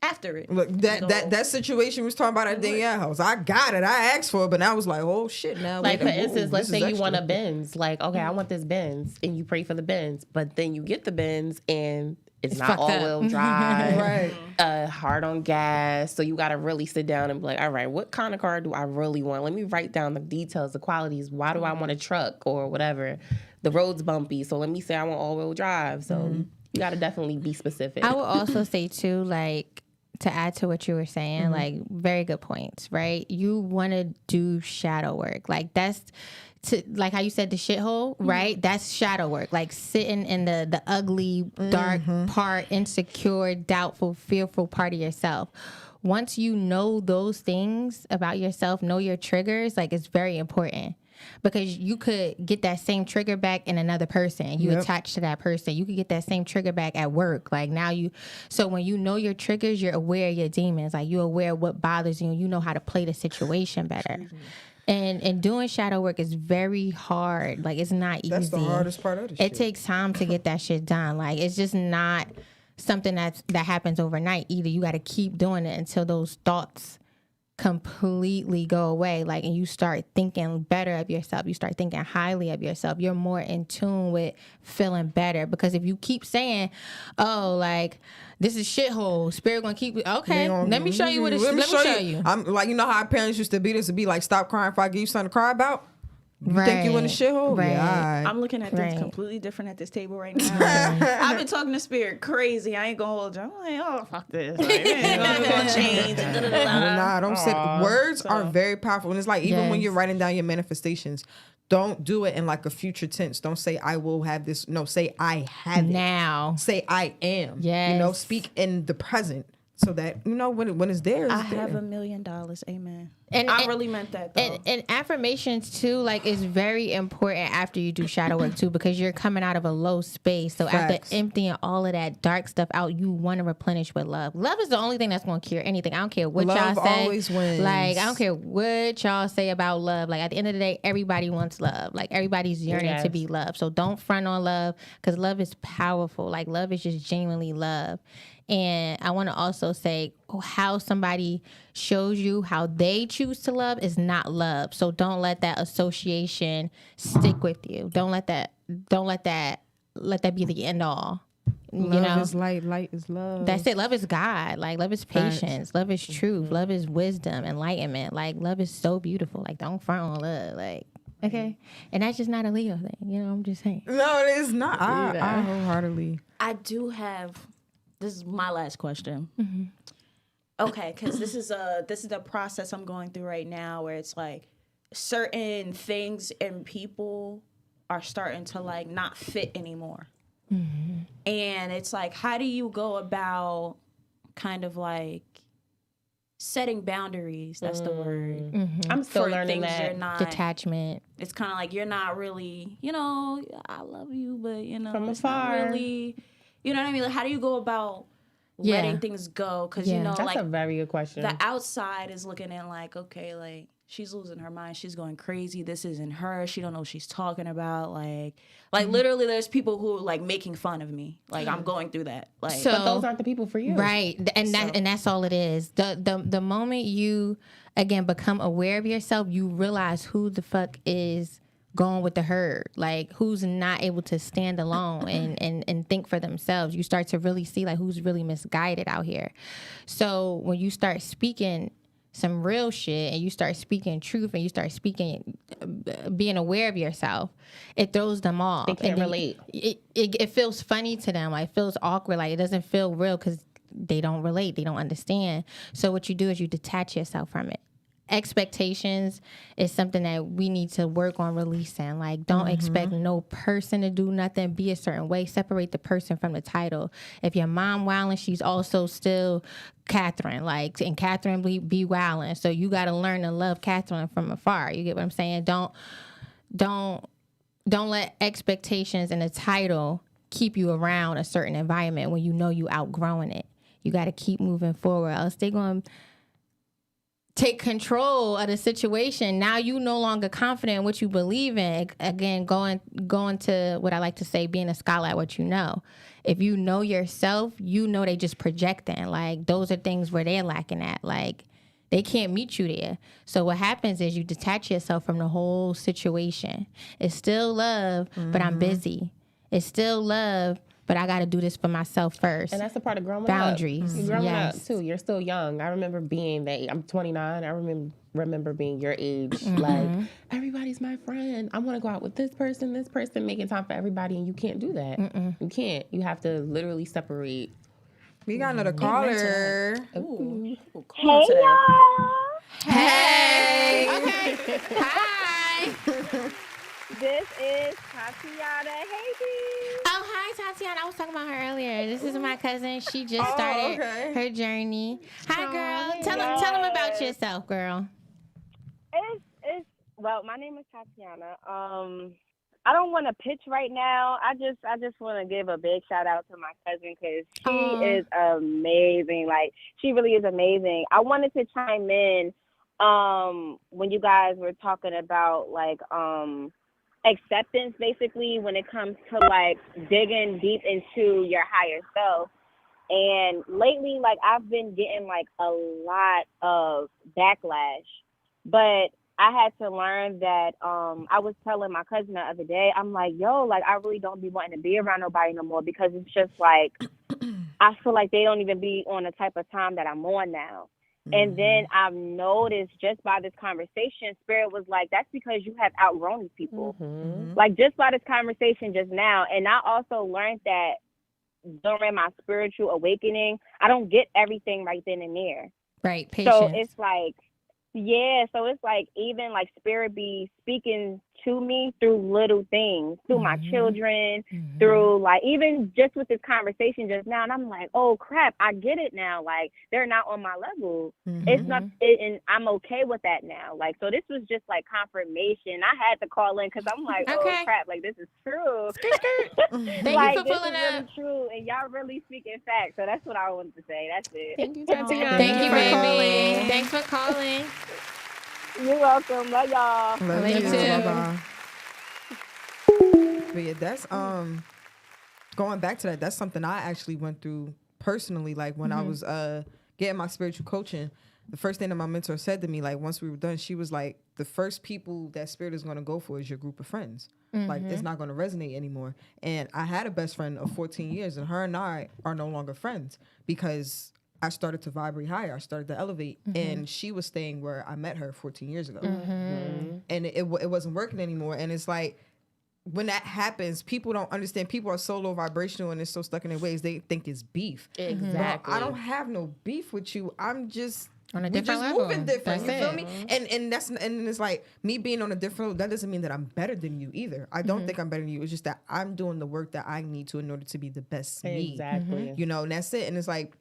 after it. Look, that situation we was talking about at Danielle house. I got it. I asked for it, but now I was like, oh shit. Now, like for instance, let's say you want a Benz. Like, okay, I want this Benz, and you pray for the Benz, but then you get the Benz and it's not all-wheel drive, right? Hard on gas. So you got to really sit down and be like, all right, what kind of car do I really want? Let me write down the details, the qualities. Why do I want a truck or whatever? The road's bumpy, so let me say I want all-wheel drive. So you got to definitely be specific. I would also say too, like, to add to what you were saying, like, very good points, right? You want to do shadow work. Like, that's like how you said the shithole, right? That's shadow work. Like sitting in the ugly, dark part, insecure, doubtful, fearful part of yourself. Once you know those things about yourself, know your triggers, like it's very important. Because you could get that same trigger back in another person. You attach to that person. You could get that same trigger back at work. Like now so when you know your triggers, you're aware of your demons. Like you're aware of what bothers you and you know how to play the situation better. And doing shadow work is very hard. Like it's not easy. That's the hardest part of the shit. It takes time to get that shit done. Like it's just not something that happens overnight either. You got to keep doing it until those thoughts completely go away, like, and you start thinking better of yourself. You start thinking highly of yourself. You're more in tune with feeling better. Because if you keep saying, "Oh, like this is shithole," Spirit gonna keep okay. Let me show you what it's. Let me show you. I'm like, you know how our parents used to beat us to be like, "Stop crying if I give you something to cry about." You think you in a shithole? Right. Yeah, I'm looking at things completely different at this table right now. I've been talking to Spirit crazy. I ain't gonna hold you. I'm like, oh, fuck this. Like, ain't gonna change. Nah, don't say words are very powerful. And it's like, even when you're writing down your manifestations, don't do it in like a future tense. Don't say I will have this. No, say I have it. Now. Say I am. Yes. You know, speak in the present. So that, you know, when it's there, it's I there. have $1 million. Amen. And I really meant that, though. And affirmations, too, like, is very important after you do shadow work, too, because you're coming out of a low space. So after emptying all of that dark stuff out, you want to replenish with love. Love is the only thing that's going to cure anything. I don't care what love y'all say. Always wins. Like, I don't care what y'all say about love. Like, at the end of the day, everybody wants love. Like, everybody's yearning to be loved. So don't front on love, because love is powerful. Like, love is just genuinely love. And I want to also say how somebody shows you how they choose to love is not love. So don't let that association stick with you. Don't let that be the end all. Love is light, light is love. That's it. Love is God. Like love is patience. Love is truth. Love is wisdom, enlightenment. Like love is so beautiful. Like don't front on love. Like okay. And that's just not a Leo thing. You know, I'm just saying. No, it is not. I wholeheartedly. I do have. This is my last question. Okay, because this is the process I'm going through right now, where it's like certain things and people are starting to like not fit anymore, and it's like, how do you go about kind of like setting boundaries? That's the word. I'm still learning that. You're not, detachment. It's kind of like you're not really, you know, I love you, but you know, from it's afar. not really. You know what I mean? Like, how do you go about letting things go, because you know, that's like a very good question. the outside is looking in like, okay, like she's losing her mind, she's going crazy, this isn't her, she don't know what she's talking about, like literally there's people who are like making fun of me, like I'm going through that, like So- but those aren't the people for you, Right. And that's all it is. The moment you again become aware of yourself, you realize who the fuck is going with the herd, like who's not able to stand alone and think for themselves. You start to really see like who's really misguided out here. So when you start speaking some real shit and you start speaking truth and you start speaking, being aware of yourself, it throws them off. They can't And relate. It feels funny to them. Like it feels awkward. Like it doesn't feel real because they don't relate. They don't understand. So what you do is you detach yourself from it. Expectations is something that we need to work on releasing. Like, don't expect no person to do nothing, be a certain way. Separate the person from the title. If your mom wilding, she's also still Catherine. Like, and Catherine be wilding. So you got to learn to love Catherine from afar. You get what I'm saying? Don't let expectations and a title keep you around a certain environment when you know you outgrowing it. You got to keep moving forward, else they're going to take control of the situation. Now you no longer confident in what you believe in. Again, going to what I like to say, being a scholar at what you know. If you know yourself, you know they just projecting. Like those are things where they're lacking at. Like they can't meet you there. So what happens is you detach yourself from the whole situation. It's still love, but I'm busy. It's still love, but I got to do this for myself first. And that's the part of growing Boundaries. up. You're growing Yes. up, too. You're still young. I remember being I'm 29. I remember being your age. Like, everybody's my friend. I want to go out with this person, making time for everybody, and you can't do that. You can't. You have to literally separate. We got another caller. ooh, Hey, y'all. Hey. Okay. Hi. This is Tatiana. Hey, B. Oh, hi, Tatiana. I was talking about her earlier. This is my cousin. She just started her journey. Hi, girl. Tell them about yourself, girl. Well, my name is Tatiana. I don't want to pitch right now. I just want to give a big shout out to my cousin because she is amazing. Like, she really is amazing. I wanted to chime in when you guys were talking about, like, acceptance, basically, when it comes to, like, digging deep into your higher self. And lately, like, I've been getting, like, a lot of backlash. But I had to learn that I was telling my cousin the other day, I'm like, yo, like, I really don't be wanting to be around nobody no more because it's just, like, I feel like they don't even be on the type of time that I'm on now. And then I've noticed just by this conversation, Spirit was like, that's because you have outgrown these people. Like, just by this conversation just now. And I also learned that during my spiritual awakening, I don't get everything right then and there. Right, patience. So it's like, yeah, so it's like even like Spirit be speaking to me through little things, through my children, through like even just with this conversation just now. And I'm like, oh crap, I get it now. Like they're not on my level. It's not, and I'm okay with that now. Like, so this was just like confirmation. I had to call in because I'm like, oh crap, like this is true. Thank like, you for this pulling is up. really true, and y'all really speaking facts. So that's what I wanted to say. That's it. Thank you, Tatiana. Thank you, for baby. calling. Thanks for calling. You're welcome. Love y'all. Love you you. too. Bye-bye. But yeah, that's going back to that. That's something I actually went through personally. Like when I was getting my spiritual coaching, the first thing that my mentor said to me, like once we were done, she was like, the first people that Spirit is going to go for is your group of friends. Like it's not going to resonate anymore. And I had a best friend of 14 years, and her and I are no longer friends because I started to vibrate higher. I started to elevate, and she was staying where I met her 14 years ago, and it wasn't working anymore. And it's like when that happens, people don't understand. People are so low vibrational and they're so stuck in their ways. They think it's beef. Exactly. But I don't have no beef with you. I'm just On a we different just level. moving different. That's You feel it. me? And it's like me being on a different level. That doesn't mean that I'm better than you either. I don't think I'm better than you. It's just that I'm doing the work that I need to in order to be the best me. Exactly. You know, and that's it. And it's like,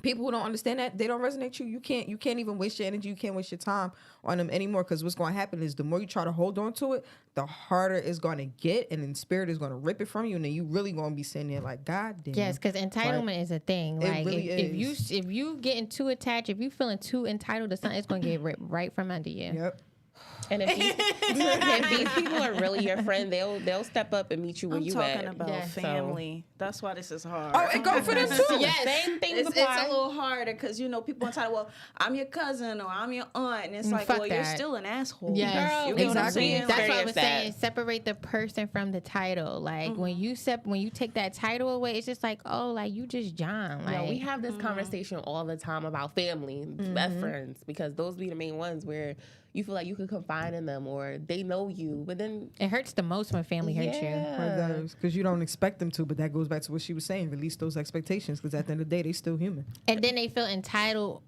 people who don't understand that, they don't resonate with you. You can't even waste your energy. You can't waste your time on them anymore, because what's going to happen is the more you try to hold on to it, the harder it's going to get, and then spirit is going to rip it from you, and then you really going to be sitting there like, God damn. Yes, because entitlement is a thing. It Like really is. if you getting too attached, if you feeling too entitled to something, it's going to get ripped right from under you. Yep. And if these people are really your friend, they'll step up and meet you where I'm you talking at. about family. That's why this is hard. Oh, it go for them too. Yes, same thing It's apply. a little harder because, you know, people entitled, well, I'm your cousin or I'm your aunt. And it's like, Fuck well, you're that. still an asshole. Yes. Girl, You get what I'm exactly. saying? That's Very what I was upset. saying. Separate the person from the title. Like when you take that title away, it's just like, oh, like you just John. Like No, we have this conversation all the time about family, best friends, because those be the main ones where you feel like you can confide in them or they know you, but then it hurts the most when family hurts you. Because you don't expect them to, but that goes back to what she was saying. Release those expectations, because at the end of the day, they still human. And then they feel entitled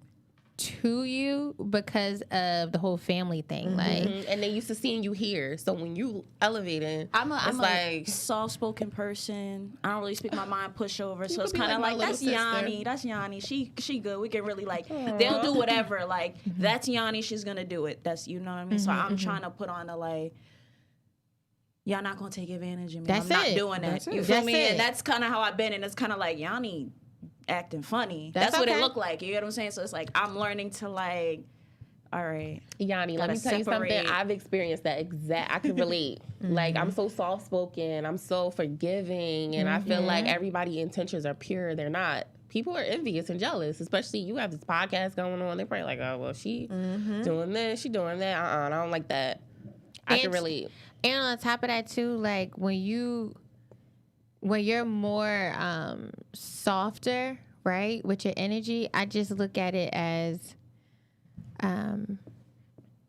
to you because of the whole family thing. Like and they used to seeing you here, so when you elevating, I'm it's a like soft-spoken person. I don't really speak my mind pushover, so it's could be kind of like my like little that's sister. Yanni. That's Yanni. She good. We can really like they'll do whatever. Like that's Yanni. She's gonna do it. That's, you know what I mean. So I'm trying to put on the like, y'all not gonna take advantage of me. That's I'm not it. doing that. That's You it. feel That's me? it. And that's kind of how I've been. And it's kind of like Yanni acting funny. That's That's what it okay. looked like. You get what I'm saying? So it's like I'm learning to like, all right. Yanni, let me Gotta tell you something. separate. I've experienced that exact. I can relate. Like I'm so soft spoken. I'm so forgiving, and I feel like everybody's intentions are pure. They're not. People are envious and jealous, especially you have this podcast going on. They're probably like, oh well, she doing this, she doing that. I don't like that. I can relate. And on top of that too, like when you're more softer, right, with your energy, I just look at it as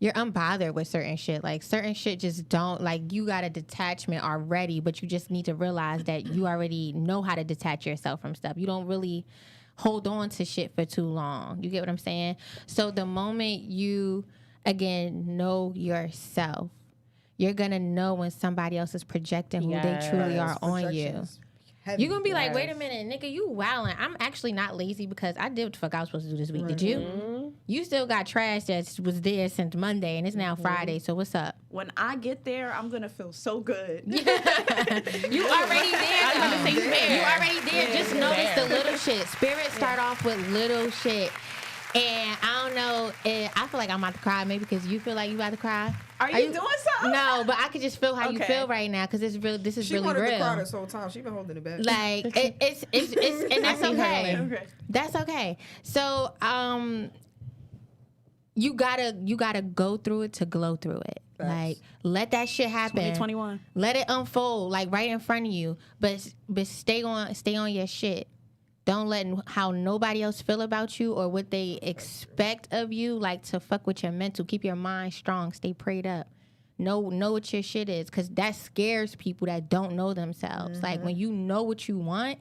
you're unbothered with certain shit. Like certain shit just don't, like you got a detachment already, but you just need to realize that you already know how to detach yourself from stuff. You don't really hold on to shit for too long. You get what I'm saying? So the moment you, again, know yourself, you're going to know when somebody else is projecting who they truly are on you. You're going to be like, wait a minute, nigga, you wildin'. I'm actually not lazy because I did what the fuck I was supposed to do this week. Did you? You still got trash that was there since Monday and it's now Friday, so what's up? When I get there, I'm gonna feel so good. You already there. You already there. Just notice the little shit. Spirits start off with little shit. And I don't know, I feel like I'm about to cry, maybe because you feel like you about to cry. Are you doing something? No, but I could just feel how you Okay. feel right now because this is She really wanted real. to cry this whole time. She been holding it back. Like it's and that's okay. Okay. That's okay. So you gotta go through it to glow through it. Facts. Like let that shit happen. 2021. Let it unfold like right in front of you. But stay on your shit. Don't let how nobody else feel about you or what they expect of you like to fuck with your mental. Keep your mind strong. Stay prayed up. Know what your shit is, because that scares people that don't know themselves. Like when you know what you want,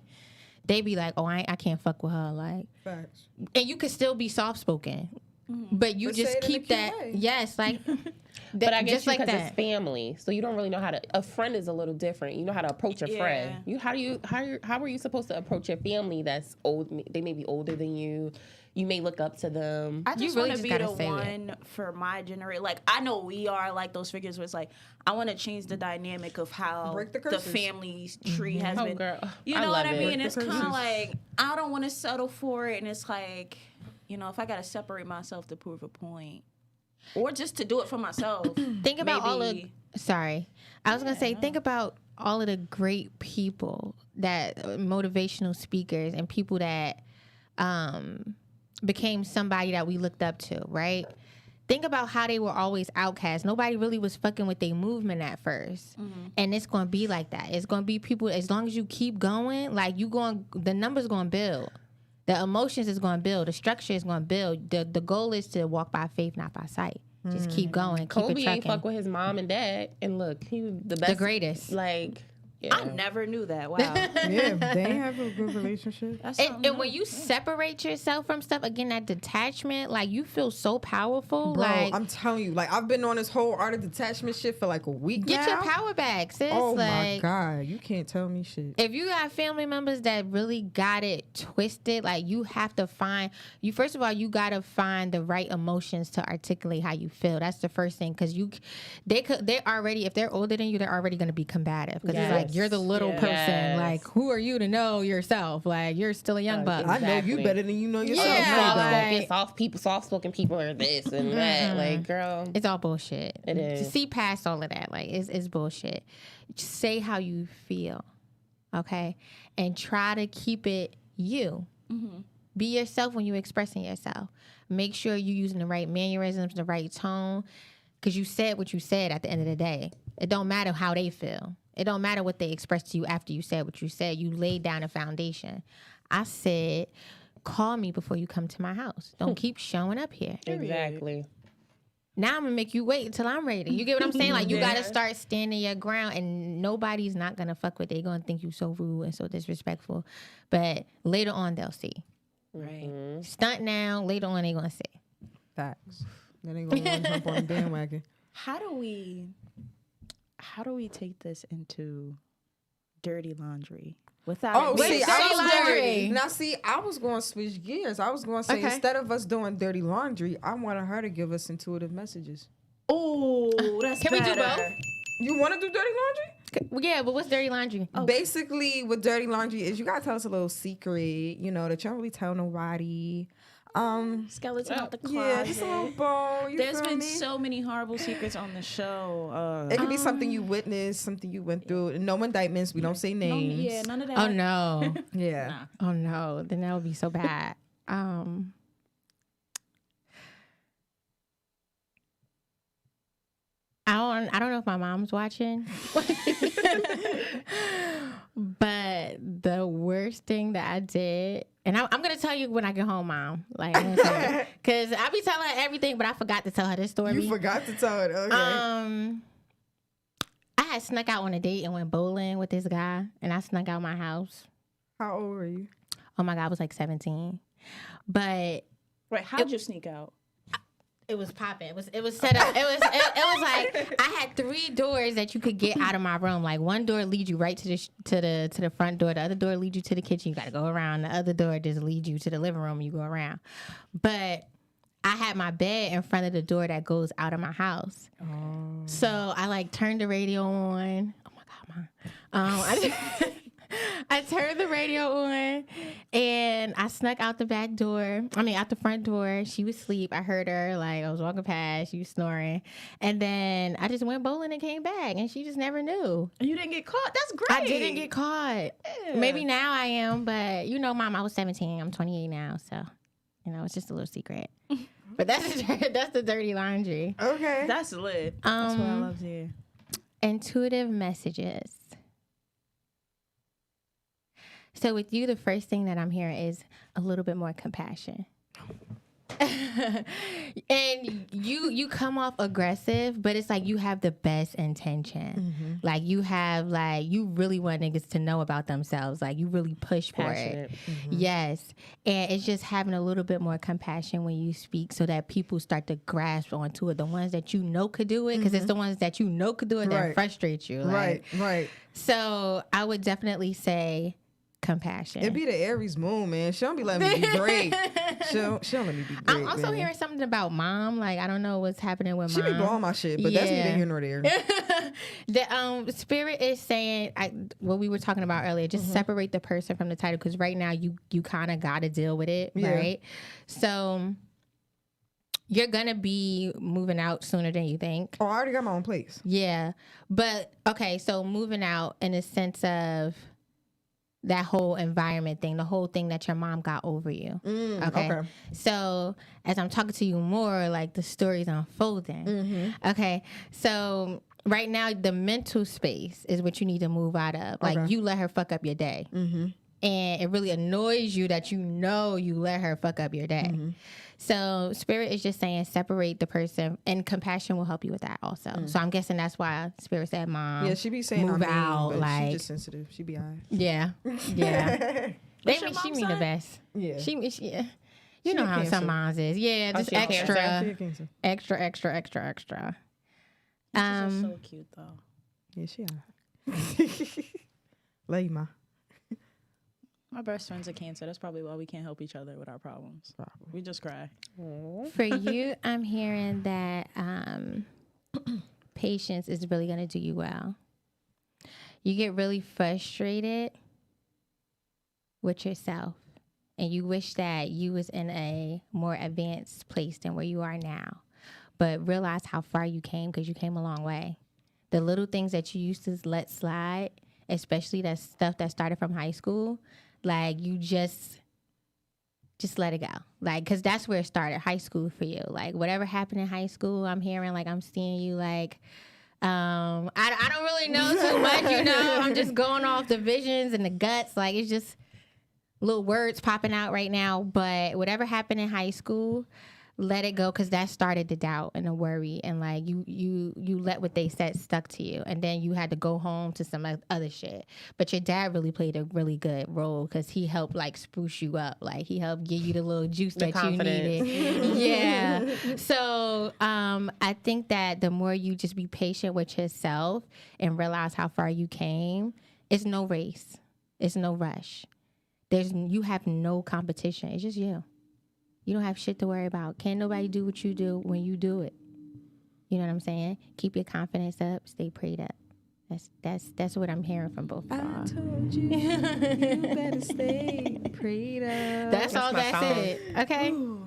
they be like, oh, I can't fuck with her. Like, Facts. and you can still be soft spoken, but you But just say it in a keep cute that. way. Yes, like. But I guess just like because that. it's family, so you don't really know how to. A friend is a little different. You know how to approach your friend. How are you supposed to approach your family that's old? They may be older than you. You may look up to them. I just really want to just be gotta the say one for my generation. Like I know we are like those figures where it's like I want to change the dynamic of how Break the the curses. family tree has Oh, been. girl. You I know what love I it. mean? Break It's the kind of curses. like I don't want to settle for it, and it's like, you know, if I got to separate myself to prove a point, or just to do it for myself. Think about all of. maybe- Sorry, I was gonna say. Think about all of the great people that motivational speakers and people that became somebody that we looked up to. Right. Think about how they were always outcast. Nobody really was fucking with their movement at first, and it's gonna be like that. It's gonna be people. As long as you keep going, like the numbers gonna build. The emotions is going to build. The structure is going to build. The goal is to walk by faith, not by sight. Just keep going. Keep Kobe it ain't trucking. fuck with his mom and dad, and look, he was the best, The greatest. Like Yeah. I never knew that. Wow. Yeah, they ain't have a good relationship. That's And when you separate yourself from stuff, again, that detachment, like you feel so powerful. Bro, like I'm telling you, like I've been on this whole art of detachment shit for like a week get now. your power back, sis. Oh like, my God, you can't tell me shit. if you got family members that really got it twisted, like you have to find you. First of all, you gotta find the right emotions to articulate how you feel. That's the first thing, because they're already, if they're older than you, they're already gonna be combative, because it's like you're the little person. Yes. Like, who are you to know yourself? Like, you're still a young buck. I know you Exactly. better than you know yourself. Yeah, No, like- Soft-spoken people are this and that. Like, girl, It's all bullshit. It is. To see past all of that, like, it's bullshit. Just say how you feel, okay? And try to keep it you. Be yourself when you're expressing yourself. Make sure you're using the right mannerisms, the right tone, because you said what you said at the end of the day. It don't matter how they feel. It don't matter what they expressed to you after you said what you said. You laid down a foundation. I said, call me before you come to my house. Don't keep showing up here. exactly. Now I'm gonna make you wait until I'm ready. You get what I'm saying? Like, you gotta start standing your ground, and nobody's not gonna fuck with it. They're gonna think you so rude and so disrespectful. But later on, they'll see. Right. Stunt now, later on, they gonna see. Facts. Then they gonna want to jump on the bandwagon. How do we take this into dirty laundry without? Oh, it being see, dirty I was laundry? going, now see, I was going to switch gears. I was going to say, Okay. instead of us doing dirty laundry, I wanted her to give us intuitive messages. Oh, that's Can we do better. both? You want to do dirty laundry? Well, yeah, but what's dirty laundry? Basically, what dirty laundry is, you gotta tell us a little secret, you know, that you don't really tell nobody. Skeleton out the closet. Yeah, just a little bone. There's been so many horrible secrets on the show. It could be something you witnessed, something you went through. No indictments. We don't say names. none of that. Oh no. Yeah. Oh no. Then that would be so bad. I don't know if my mom's watching. But the worst thing that I did, and I'm gonna tell you when I get home, Mom. Like, because I be telling her everything, but I forgot to tell her this story. You forgot to tell it. Okay. I had snuck out on a date and went bowling with this guy, and I snuck out my house. How old were you? Oh my God, I was like 17. But Right? How'd you sneak out? it was popping. It was set up. It was like I had 3 doors that you could get out of my room. Like, one door leads you right to the front door. The other door leads you to the kitchen. You got to go around. The other door just leads you to the living room. You go around. But I had my bed in front of the door that goes out of my house. Oh. So I like turned the radio on. Oh my God, Mom. I turned the radio on and I snuck out the back door. Out the front door. She was asleep. I heard her. Like, I was walking past. She was snoring. And then I just went bowling and came back, and she just never knew. And you didn't get caught? That's great. I didn't get caught. Yeah. Maybe now I am, but Mom, I was 17. I'm 28 now, so it's just a little secret. But that's the dirty laundry. Okay. That's lit. That's what I love to hear. Intuitive messages. So with you, the first thing that I'm hearing is a little bit more compassion. And you come off aggressive, but it's like you have the best intention. Mm-hmm. Like, you really want niggas to know about themselves. Like, you really push for it. Mm-hmm. Yes. And it's just having a little bit more compassion when you speak, so that people start to grasp onto it. The ones that could do it, because it's the ones that could do it that frustrate you. Like, Right. So I would definitely say compassion. It be the Aries moon, man. She don't be letting me be great. She don't let me be great. I'm also hearing something about Mom. Like, I don't know what's happening with She Mom. be blowing my shit, but that's neither here nor there. The spirit is saying what we were talking about earlier. Just separate the person from the title, because right now you kind of got to deal with it, right? So you're gonna be moving out sooner than you think. Oh, I already got my own place. Yeah, but okay. So moving out in the sense of that whole environment thing, the whole thing that your mom got over you. Okay. So as I'm talking to you more, like, the story's unfolding. Mm-hmm. Okay. So right now, the mental space is what you need to move out of. Like, you let her fuck up your day. Mm-hmm. and it really annoys you that you let her fuck up your day. So Spirit is just saying separate the person, and compassion will help you with that also. So I'm guessing that's why Spirit said, "Mom, Yeah, she be saying move our name, out." but Like, she just sensitive. She be alright. yeah. She mean the best. Yeah. She you She know a how Cancer. some moms is. Yeah, just she a extra, Cancer? She a Cancer. extra. She's so cute though. Yeah, she alright. Love you, ma. My best friend's a Cancer. That's probably why we can't help each other with our problems. Probably. We just cry. For you, I'm hearing that patience is really going to do you well. You get really frustrated with yourself, and you wish that you was in a more advanced place than where you are now. But realize how far you came, because you came a long way. The little things that you used to let slide, especially that stuff that started from high school, like you just let it go. Like, because that's where it started, high school for you. Like, whatever happened in high school, I'm hearing, like, I'm seeing you, like, I don't really know too much, I'm just going off the visions and the guts. Like, it's just little words popping out right now. But whatever happened in high school, let it go, because that started the doubt and the worry, and like you let what they said stuck to you, and then you had to go home to some other shit. But your dad really played a really good role, because he helped like spruce you up, like he helped give you the little juice that confidence. you needed. Yeah. So I think that the more you just be patient with yourself and realize how far you came, it's no race, it's no rush. You have no competition. It's just you. You don't have shit to worry about. Can't nobody do what you do when you do it. You know what I'm saying? Keep your confidence up. Stay prayed up. That's what I'm hearing from both of y'all. I told you, you better stay prayed up. That's all. my That's song. it. Okay. Ooh.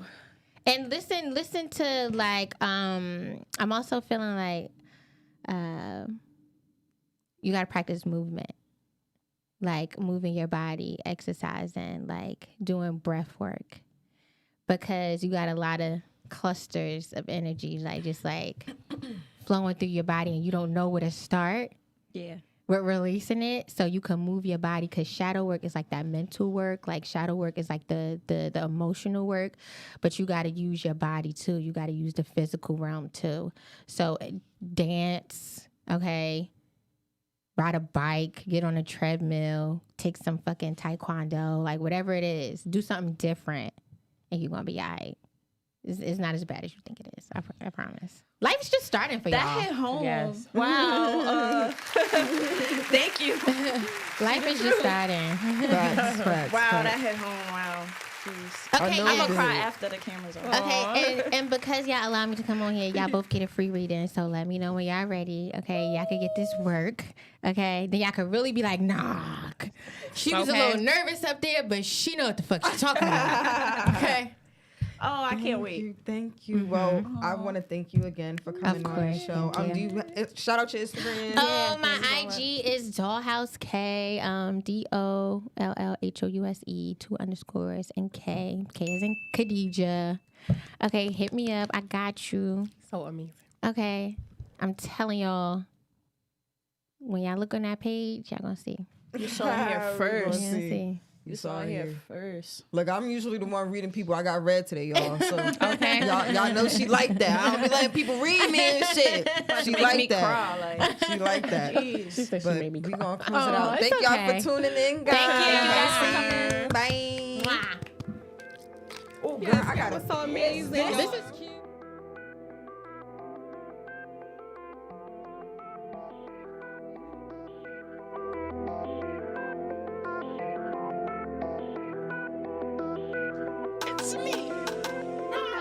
And listen to like I'm also feeling like you gotta practice movement. Like moving your body, exercising, like doing breath work. Because you got a lot of clusters of energy, like just like flowing through your body, and you don't know where to start. Yeah. With releasing it, so you can move your body. Because shadow work is like that mental work. Like shadow work is like the emotional work, but you got to use your body too. You got to use the physical realm too. So dance, okay. Ride a bike, get on a treadmill, take some fucking taekwondo, like whatever it is. Do something different. And you're going to be all right. It's not as bad as you think it is. I promise. Life's just starting for y'all. That hit home. Yes. Wow. Thank you. Life is just starting. Facts. Wow, that hit home. Wow. Jeez. Okay, I know I'm it going to did. cry after the camera's off. Okay, and because y'all allow me to come on here, y'all both get a free reading. So let me know when y'all ready. Okay, y'all can get this work. Okay, then y'all can really be like, nah. She was a Okay. little nervous up there, but she know what the fuck she's talking about. Okay. Oh, I can't wait. Thank you. Well, I want to thank you again for coming on the course, show. thank you. Do you, shout out your Instagram. My IG is Dollhouse K, DOLLHOUSE, 2 underscores and K. K is in Khadijah. Okay, hit me up. I got you. So amazing. Okay, I'm telling y'all, when y'all look on that page, y'all gonna see. You saw it here We're first. gonna You gonna see. You saw it here first. Look, I'm usually the one reading people. I got read today, y'all. So Okay. y'all know she like that. I don't be letting people read me and shit. She Make like me that. cry. Like, She like that. She said she But made me we cry. gonna close it Oh, out. it's Thank y'all okay. for tuning in, guys. Thank you guys for Bye. Mwah. Oh, girl, I gotta. so amazing. This is cute.